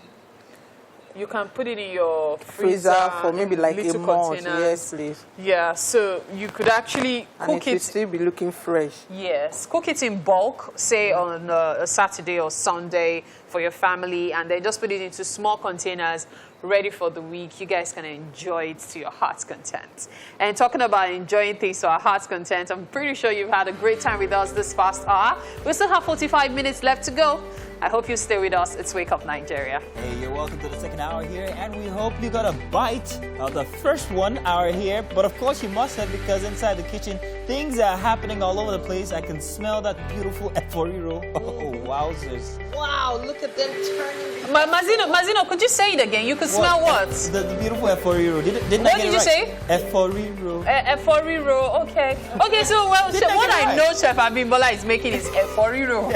you can put it in your Freezer for maybe like a little month. containers. Yes, please. Yeah, so you could actually And cook it will it. still be looking fresh. Yes, cook it in bulk, say on a Saturday or Sunday for your family, and then just put it into small containers, ready for the week. You guys can enjoy it to your heart's content. And talking about enjoying things to our heart's content, I'm pretty sure you've had a great time with us this past hour. We still have 45 minutes left to go. I hope you stay with us. It's Wake Up Nigeria. Hey, you're welcome to the second hour here, and we hope you got a bite of the first 1 hour here. But of course, you must have, because inside the kitchen, things are happening all over the place. I can smell that beautiful eforiro. Oh, wowzers. Wow, look at them turning. Mazino, could you say it again? You could smell what? The beautiful eforiro. Didn't What I get did it you right? say? Eforiro. Eforiro, okay. Okay, so well, Didn't I what get it I right? know Chef Abimbola is making is eforiro.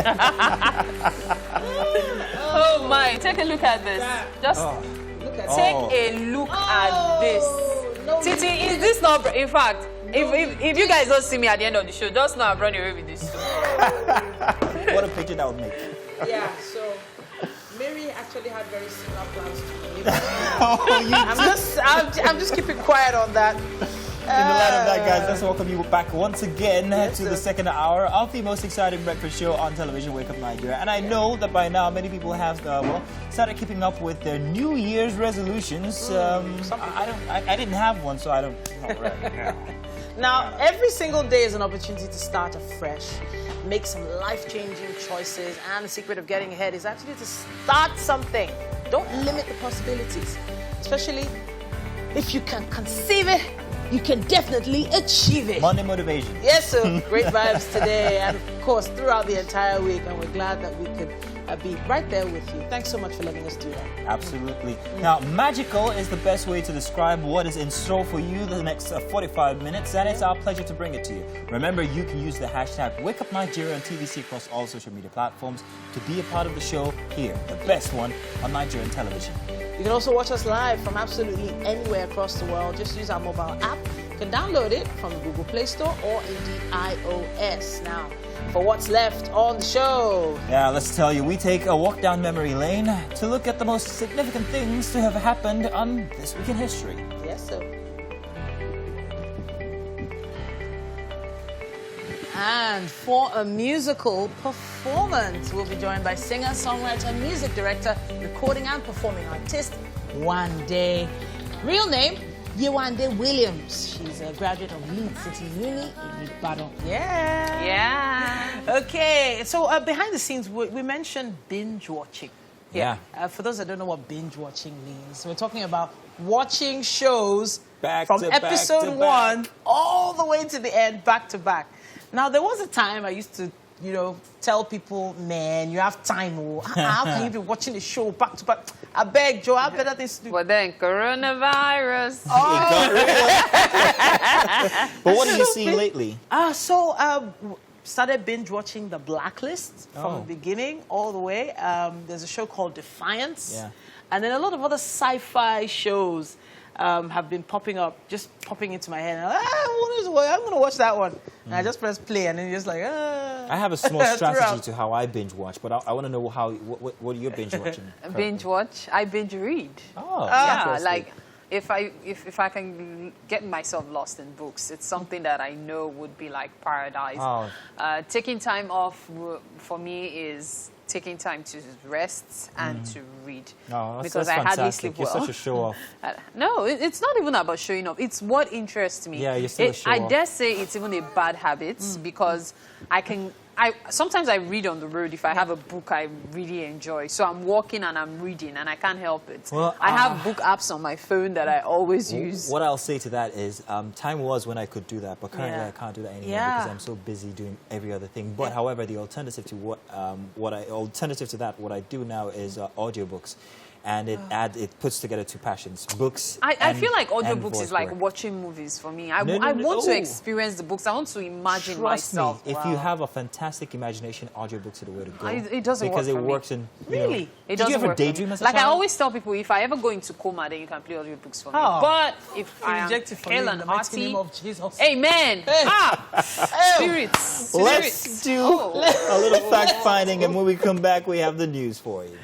Oh my, take a look at this. Just take a look at this. Titi, is this not, in fact, if you guys don't see me at the end of the show, just know I've run away with this. What a picture that would make. Yeah, so Mary actually had very similar plans to me. Oh, you I'm just keeping quiet on that. in the light of that, right, guys, let's welcome you back once again to the second hour of the most exciting breakfast show on television, Wake Up Nigeria. And I know that by now many people have started keeping up with their New Year's resolutions. I didn't have one, so I don't know right now. Now, every single day is an opportunity to start afresh, make some life-changing choices, and the secret of getting ahead is actually to start something. Don't limit the possibilities, especially if you can conceive it, you can definitely achieve it. Monday motivation. Yes, sir. Great vibes today, and of course throughout the entire week, and we're glad that we could be right there with you. Thanks so much for letting us do that. Absolutely. Now, magical is the best way to describe what is in store for you the next 45 minutes, and it's our pleasure to bring it to you. Remember, you can use the hashtag #WakeUpNigeria on TVC across all social media platforms to be a part of the show here, the best one on Nigerian television. You can also watch us live from absolutely anywhere across the world. Just use our mobile app. You can download it from the Google Play Store or indeed iOS. Now, for what's left on the show. Yeah, let's tell you, we take a walk down memory lane to look at the most significant things to have happened on This Week in History. Yes, sir. And for a musical performance, we'll be joined by singer, songwriter, music director, recording and performing artist, Wande. Real name, Yewande Williams. She's a graduate of Leeds City Uni in Ibadan. Yeah. Yeah. Okay, so behind the scenes, we mentioned binge watching. Yeah. For those that don't know what binge watching means, we're talking about watching shows Back from to back episode to 1 back. all the way to the end, back to back. Now, there was a time I used to, tell people, man, you have time. Oh, how can you be watching a show back to back? I beg, Joe, I have better things to do. But then coronavirus. But what have you seen lately? Started binge watching The Blacklist from the beginning all the way. There's a show called Defiance. Yeah. And then a lot of other sci-fi shows have been popping into my head. And I'm going to watch that one. And I just press play, and then you're just like, I have a small strategy to how I binge watch, but I want to know what you're binge watching. Binge watch. I binge read. Oh, Yeah, interesting. like if I can get myself lost in books, it's something that I know would be like paradise. Oh. Taking time off for me is taking time to rest and to read. Oh, because that's I hardly fantastic. sleep You're well. such a show-off. No, it's not even about showing off. It's what interests me. Yeah, you're still a show-off. I dare say it's even a bad habit because sometimes I read on the road if I have a book I really enjoy. So I'm walking and I'm reading and I can't help it. Well, I have book apps on my phone that I always use. What I'll say to that is, time was when I could do that, but currently I can't do that anymore because I'm so busy doing every other thing. But however, the alternative to what I do now is audiobooks. And it puts together two passions, books I feel like and audiobooks voice is like work. watching movies for me. I No, want to oh. experience the books. I want to imagine Trust myself. me, if you have a fantastic imagination, audiobooks are the way to go. It doesn't because work it for works me. in Really? It Did you doesn't ever work for me. daydream as a Like I child? always tell people, if I ever go into coma, then you can play audiobooks for me. Oh. But if I am Reject it for hale me in and the mighty hearty, name of Jesus. amen. Spirits. Let's do a little fact-finding, and when we come back, we have the news for you.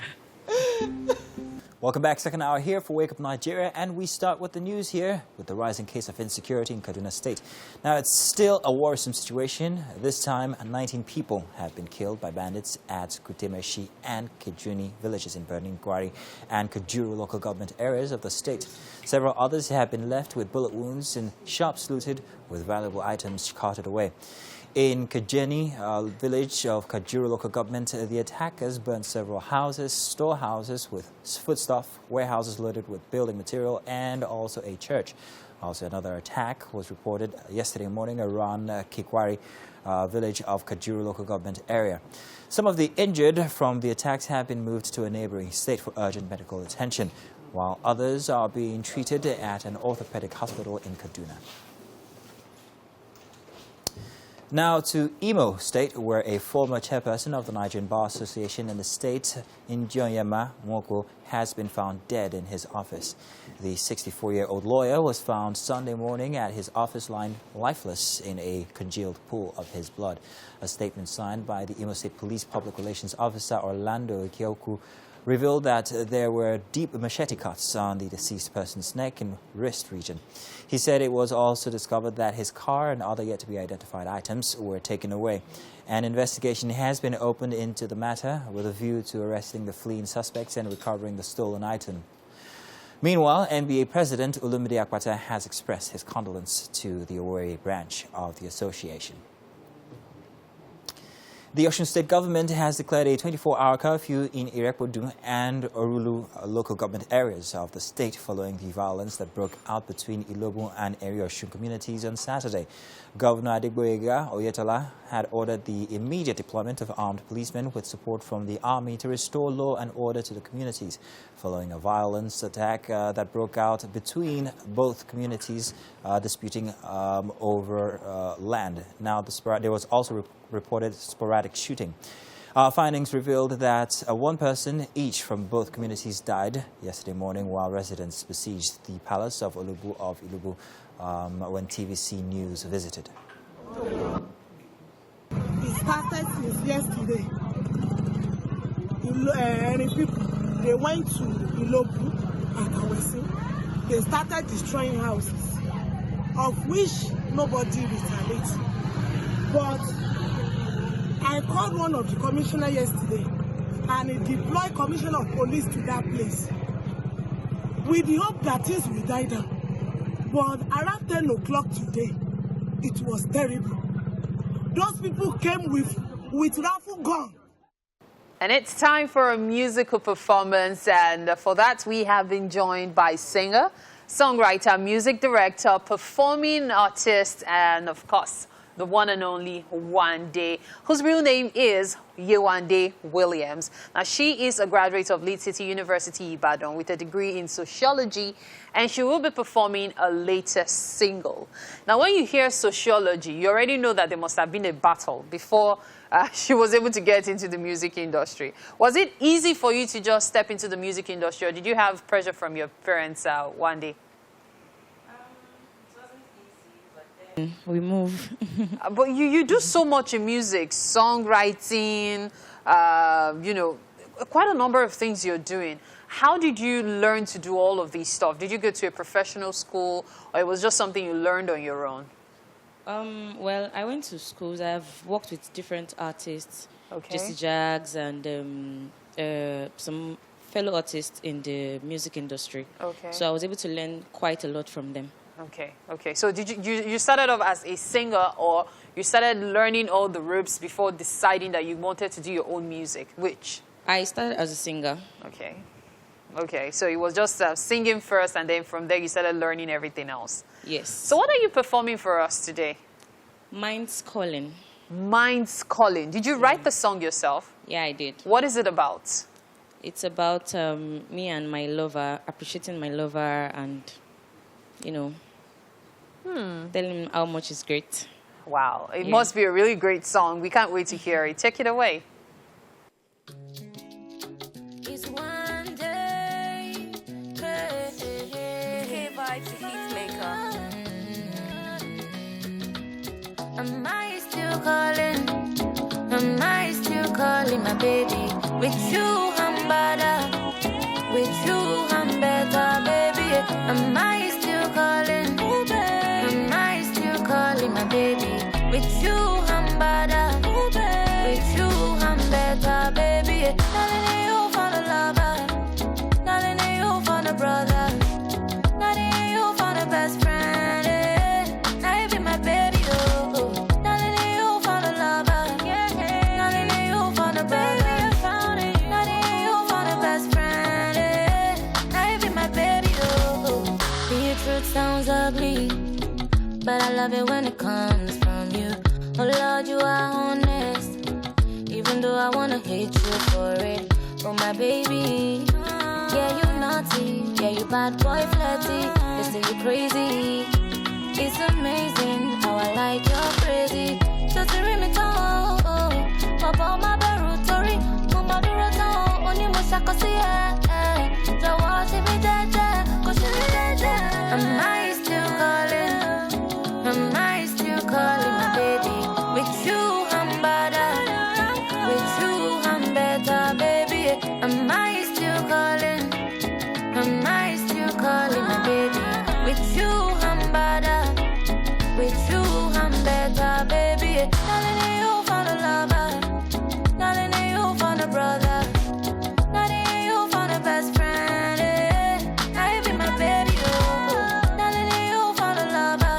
Welcome back, second hour here for Wake Up Nigeria, and we start with the news here with the rising case of insecurity in Kaduna State. Now, it's still a worrisome situation. This time, 19 people have been killed by bandits at Kutemeshi and Kejuni villages in Birnin Gwari and Kajuru local government areas of the state. Several others have been left with bullet wounds and shops looted with valuable items carted away. In Kajeni, village of Kajuru local government, the attackers burned several houses, storehouses with foodstuff, warehouses loaded with building material, and also a church. Also, another attack was reported yesterday morning around Kikwari, village of Kajuru local government area. Some of the injured from the attacks have been moved to a neighboring state for urgent medical attention, while others are being treated at an orthopedic hospital in Kaduna. Now to Imo State, where a former chairperson of the Nigerian Bar Association in the state, Njonyema Nwoko, has been found dead in his office. The 64-year-old lawyer was found Sunday morning at his office lying lifeless in a congealed pool of his blood. A statement signed by the Imo State Police Public Relations Officer Orlando Ikioku revealed that there were deep machete cuts on the deceased person's neck and wrist region. He said it was also discovered that his car and other yet-to-be-identified items were taken away. An investigation has been opened into the matter with a view to arresting the fleeing suspects and recovering the stolen item. Meanwhile, NBA President Olumide Akpata has expressed his condolence to the Owerri branch of the association. The Osun State government has declared a 24-hour curfew in Irepodu and Orulu local government areas of the state following the violence that broke out between Ilobu and Eri-Osun communities on Saturday. Governor Adegboyega Oyetola had ordered the immediate deployment of armed policemen with support from the army to restore law and order to the communities following a violence attack that broke out between both communities disputing over land. Now, there was also reported sporadic shooting. Our findings revealed that one person each from both communities died yesterday morning while residents besieged the palace of Olubu of Ilubu when TVC News visited. It started since yesterday. People, they went to Ilobu and Awesi. They started destroying houses, of which nobody retaliated. But I called one of the commissioners yesterday and he deployed commissioner of police to that place with the hope that things will die down. But around 10 o'clock today, it was terrible. Those people came with rifle gun. And it's time for a musical performance, and for that we have been joined by singer, songwriter, music director, performing artist, and of course, the one and only Wande, whose real name is Yewande Williams. Now, she is a graduate of Leeds City University, Ibadan, with a degree in sociology, and she will be performing a latest single. Now, when you hear sociology, you already know that there must have been a battle before she was able to get into the music industry. Was it easy for you to just step into the music industry, or did you have pressure from your parents, Wande? We move. But you do so much in music, songwriting, you know, quite a number of things you're doing. How did you learn to do all of these stuff? Did you go to a professional school, or it was just something you learned on your own? Well, I went to schools. I've worked with different artists, Okay. Jesse Jags and some fellow artists in the music industry. Okay. So I was able to learn quite a lot from them. Okay, okay. So did you started off as a singer, or you started learning all the ropes before deciding that you wanted to do your own music? Which? I started as a singer. Okay. Okay, so it was just singing first, and then from there you started learning everything else. Yes. So what are you performing for us today? Mind's Calling. Mind's Calling. Did you write the song yourself? Yeah, I did. What is it about? It's about me and my lover, appreciating my lover and, you know, telling him how much is great. Wow, it must be a really great song. We can't wait to hear it. Take it away. It's one day, K-Vibes, the heat maker. Am I still calling? Am I still calling my baby? With you I'm better. With you I'm better, baby. Am I still calling? Am I still calling my baby? With you I'm better. With you I'm better, baby. Darling, you for the lover. Darling, you for the brother. Darling, you for the best friend. I be my baby, oh. Darling, you for the lover. Darling, you for the brother. Darling, you for the best friend. I be my baby, oh. The truth sounds ugly, but I love it when it comes from you. Oh Lord, you are honest, even though I wanna hate you for it. Oh my baby, yeah you naughty, yeah you bad boy flirty, they say you crazy. It's amazing how I like your crazy. Just read me down, Papa my barutori, Mama duro only musaka see the watch me dead, cause you dead. Am I still calling? Am I still calling my baby? With you I'm better. With you I'm better, baby. Am I still With you, I'm better, baby. Darling, you found a lover. Darling, you found a brother. Darling, you found a best friend. I be my baby, oh. Darling, you found a lover.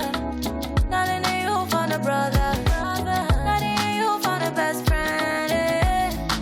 Darling, you found a brother. Darling, you found a best friend.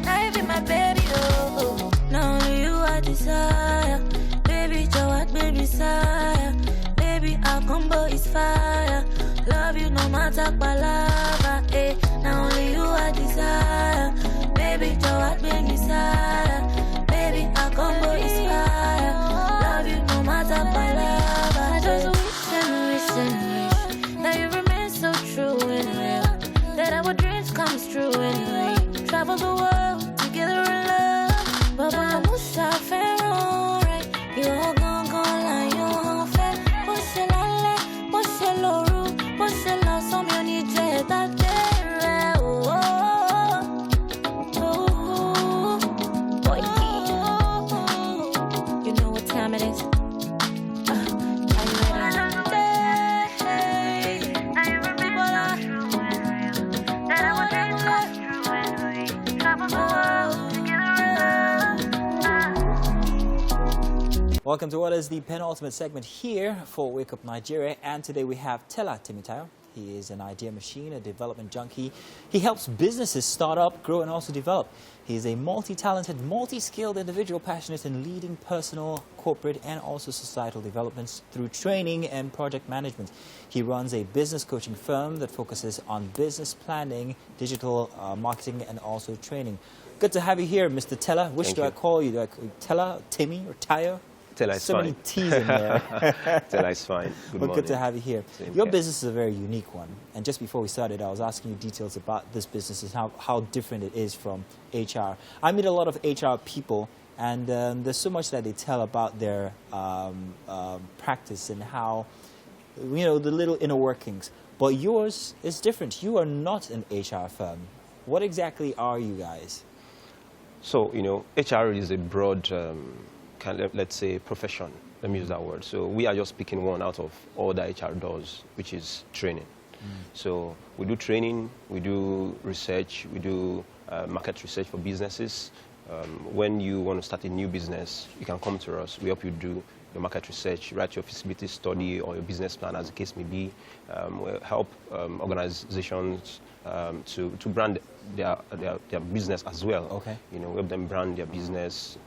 I be my baby, oh. Now only you I desire. Baby, Jawad, baby, sire. Baby, our combo is fire. Love you no matter palava, eh. Now only you I desire. Baby, Jawad, baby, sire. Baby, our combo is fire. Love you no matter palava. I just wish and wish and wish that you remain so true and real. That our dreams come true and we travel the world together in love. But when Musa Ferro, right? You're gone, and you're fair. Push it la, push it low, push it low. Some you need jet that there. Oh, boy, you know what time it is. Are you Welcome to what is the penultimate segment here for Wake Up Nigeria, and today we have Tella Timitayo. He is an idea machine, a development junkie. He helps businesses start up, grow, and also develop. He is a multi-talented, multi-skilled individual passionate in leading personal, corporate, and also societal developments through training and project management. He runs a business coaching firm that focuses on business planning, digital marketing, and also training. Good to have you here, Mr. Tella. Which do I call you? Do I call you Tella, Timmy, or Tayo? Tella is so fine. Many T's in there. Tella is fine. Good morning. Good to have you here. Same Your here. business is a very unique one. And just before we started, I was asking you details about this business and how different it is from HR. I meet a lot of HR people, and there's so much that they tell about their practice and how, you know, the little inner workings. But yours is different. You are not an HR firm. What exactly are you guys? So, you know, HR is a broad, kind of, let's say, profession. Let me use that word. So we are just picking one out of all that HR does, which is training. So we do training, we do research, we do market research for businesses. When you want to start a new business, you can come to us. We help you do your market research, write your feasibility study or your business plan, as the case may be. We help organizations to brand their business as well. Okay. You know, we help them brand their business.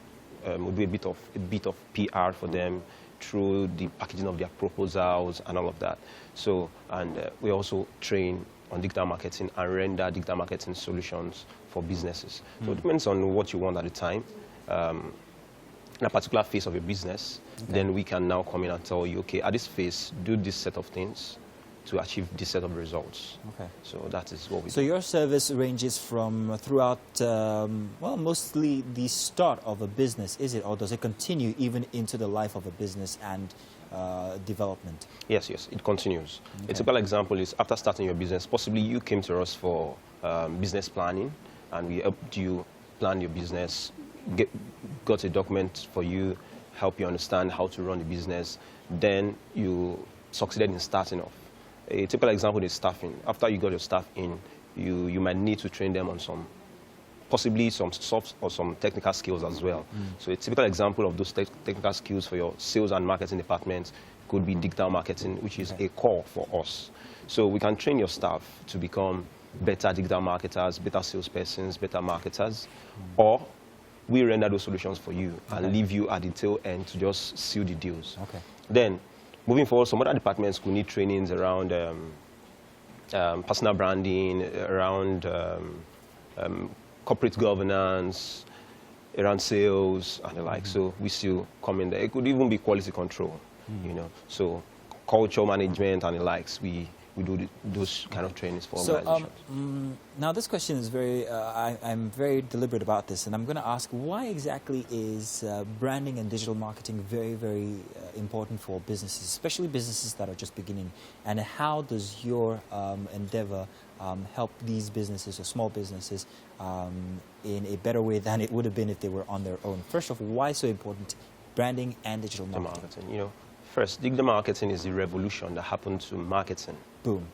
We do a bit of PR for them through the packaging of their proposals and all of that. So, and we also train on digital marketing and render digital marketing solutions for businesses. So it depends on what you want at the time. In a particular phase of your business, then we can now come in and tell you, okay, at this phase, do this set of things to achieve this set of results. Okay. So that is what we do. So your service ranges from throughout, well, mostly the start of a business, is it? Or does it continue even into the life of a business and development? Yes, it continues. A typical example is after starting your business, possibly you came to us for business planning, and we helped you plan your business, got a document for you, help you understand how to run the business. Then you succeeded in starting off. A typical example is staffing. After you got your staff in, you might need to train them on possibly some soft or some technical skills as well. So a typical example of those technical skills for your sales and marketing department could be digital marketing, which is a core for us. So we can train your staff to become better digital marketers, better salespersons, better marketers, or we render those solutions for you and leave you at the tail end to just seal the deals. Okay. Then, moving forward, some other departments could need trainings around personal branding, around corporate governance, around sales, and the like. So we still come in there. It could even be quality control, you know. So culture management and the likes, we do those kind of trainings for organizations. Now this question is very, I'm very deliberate about this, and I'm going to ask, why exactly is branding and digital marketing very, very important for businesses, especially businesses that are just beginning, and how does your endeavor help these businesses or small businesses in a better way than it would have been if they were on their own? First of all, why so important, branding and digital marketing? You know, first, digital marketing is the revolution that happened to marketing. Boom.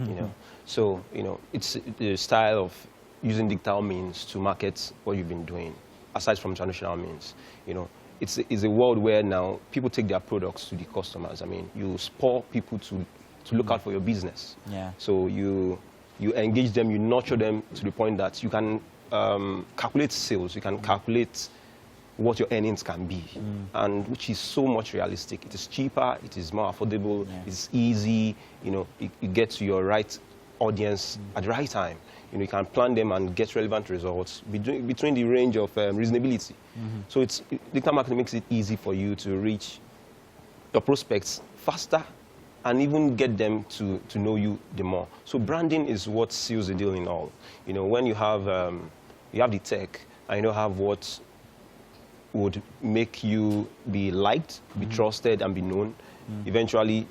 you know. So, you know, it's the style of using digital means to market what you've been doing, aside from traditional means, you know. It's a world where now people take their products to the customers. I mean, you spur people to look out for your business. Yeah. So you engage them, you nurture them to the point that you can calculate sales, you can calculate what your earnings can be, and which is so much realistic. It is cheaper, it is more affordable, it's easy, you know, you get to your right audience at the right time. You know, you can plan them and get relevant results between the range of reasonability. So digital marketing makes it easy for you to reach your prospects faster and even get them to know you the more. So branding is what seals the deal in all. You know, when you have the tech and you don't have what would make you be liked, be trusted, and be known, eventually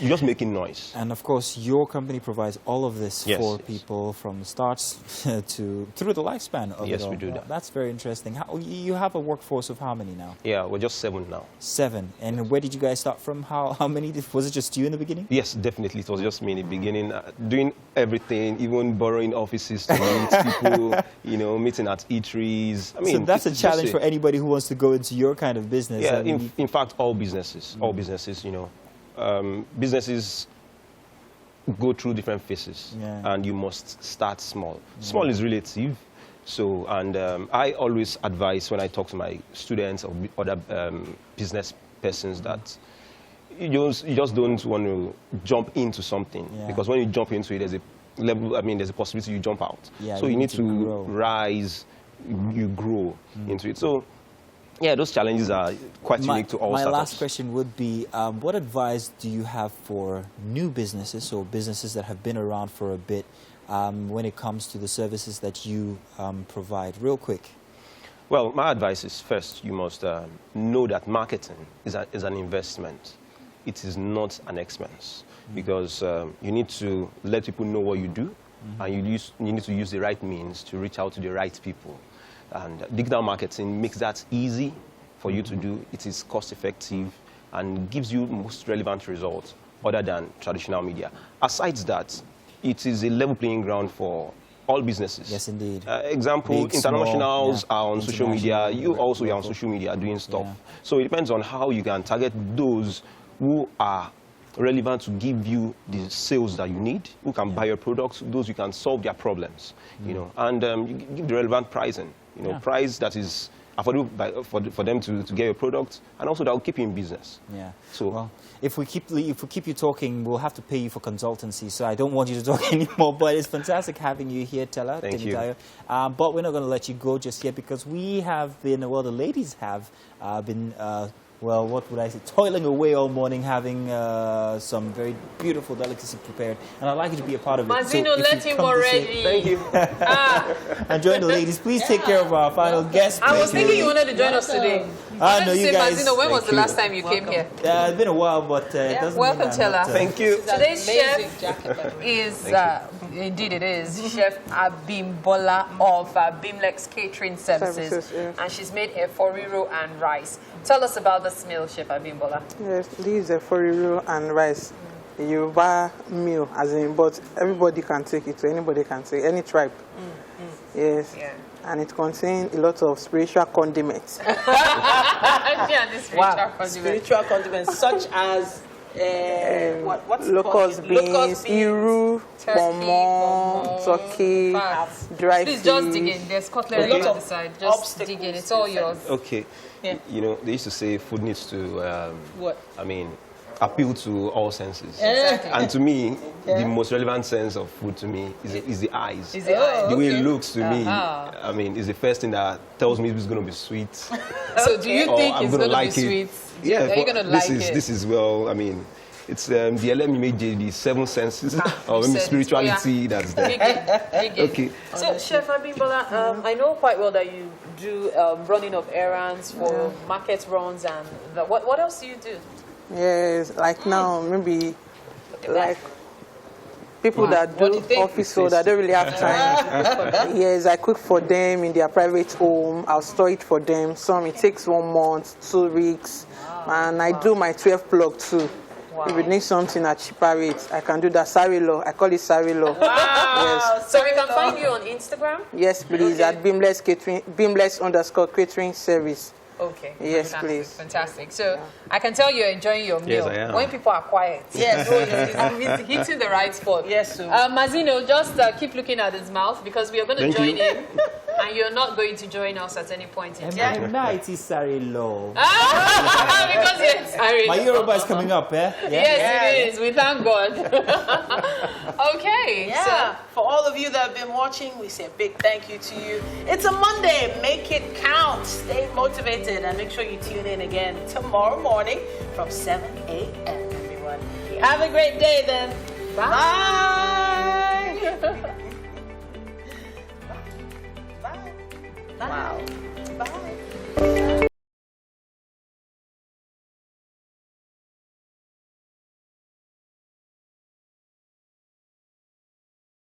you're just making noise. And of course, your company provides all of this for people from the starts through the lifespan of it all. Yes, we do that. That's very interesting. You have a workforce of how many now? Yeah, we're just 7 now. 7. And where did you guys start from? How many? Was it just you in the beginning? Yes, definitely. It was just me in the beginning, doing everything, even borrowing offices to meet people, you know, meeting at eateries. I mean, so that's a challenge for anybody who wants to go into your kind of business. Yeah, I mean, in fact, all businesses, you know. Businesses go through different phases, and you must start small. Small is relative. So, and I always advise when I talk to my students or other business persons that you just don't want to jump into something, because when you jump into it, there's a level. I mean, there's a possibility you jump out. Yeah, so you need to rise, you grow into it. So. Yeah, those challenges are quite unique to all startups. My last question would be, what advice do you have for new businesses, or businesses that have been around for a bit, when it comes to the services that you provide? Real quick. Well, my advice is, first, you must know that marketing is an investment. It is not an expense, because you need to let people know what you do, and you need to use the right means to reach out to the right people. And digital marketing makes that easy for you to do. It is cost-effective and gives you most relevant results other than traditional media. Aside that, it is a level playing ground for all businesses. Yes, indeed. Example, Big, internationals small, are on social media. You also are on social media doing stuff. So it depends on how you can target those who are relevant to give you the sales that you need, who can buy your products, those who can solve their problems, you know, and you give the relevant pricing. You know, price that is affordable for them to get your product, and also that will keep you in business. Yeah. So, well, if we keep you talking, we'll have to pay you for consultancy. So I don't want you to talk anymore. But it's fantastic having you here, Tella. Thank you. But we're not going to let you go just yet, because we have been, well, the ladies have been. Well, what would I say? Toiling away all morning, having some very beautiful delicacy prepared, and I'd like you to be a part of it. Mazino, let him already. Thank you. And join the ladies. Please take care of our final guest. I was thinking you wanted to join us today. No, you guys. Mazino, when was the last time you came here? It's been a while, but it doesn't welcome, mean I'm Tella. not, Thank you. Today's chef is, indeed it is, Chef Abimbola of Bimlex Catering Services. And she's made a foriro and rice. Tell us about this meal, Chef Abimbola. Yes, this is a foriro and rice. A Yoruba meal, as in, but everybody can take it, so anybody can take any tribe. Yes. Yeah. And it contains a lot of spiritual condiments. Spiritual condiments such as locust beans, iru, pomo, turkey, dry fish. Please just dig in. There's cutlery on the side. Just dig in. It's all yours. Okay. Yeah. You know, they used to say food needs to, appeal to all senses. Exactly. And to me, the most relevant sense of food to me is the eyes. Is the eyes. The way it looks to me, I mean, is the first thing that tells me if it's going to be sweet. So do you think it's going to be sweet? Yeah, are you going to like it? This is, well, I mean, it's the LMIJ, the 7 senses of spirituality that's there. Okay. So, Chef Abimbola, I know quite well that you do running of errands for market runs and what else do you do? Yes, like now, maybe like people that do office so that don't really have time. Yes, I cook for them in their private home. I'll store it for them. Some it takes 1 month, 2 weeks, and I do my 12 plug too. If you need something at cheaper rates, I can do that. Sarilo, I call it Sarilo. Wow. Yes. So we can find you on Instagram? Yes, please, at Beamless Catering, Beamless_catering service. Okay. Yes, fantastic, please. Fantastic. So I can tell you're enjoying your meal. Yes, I am. When people are quiet. Yes, He's hitting the right spot. Yes, sir. Mazino, just keep looking at his mouth because we are going to join in. And you're not going to join us at any point in time. Night is sorry low. Because it's sorry. My Yoruba is coming up, eh? Yes, it is. We thank God. Okay. Yeah. So, for all of you that have been watching, we say a big thank you to you. It's a Monday. Make it count. Stay motivated and make sure you tune in again tomorrow morning from 7 a.m. everyone. Have a great day then. Bye. Bye. Bye. Wow.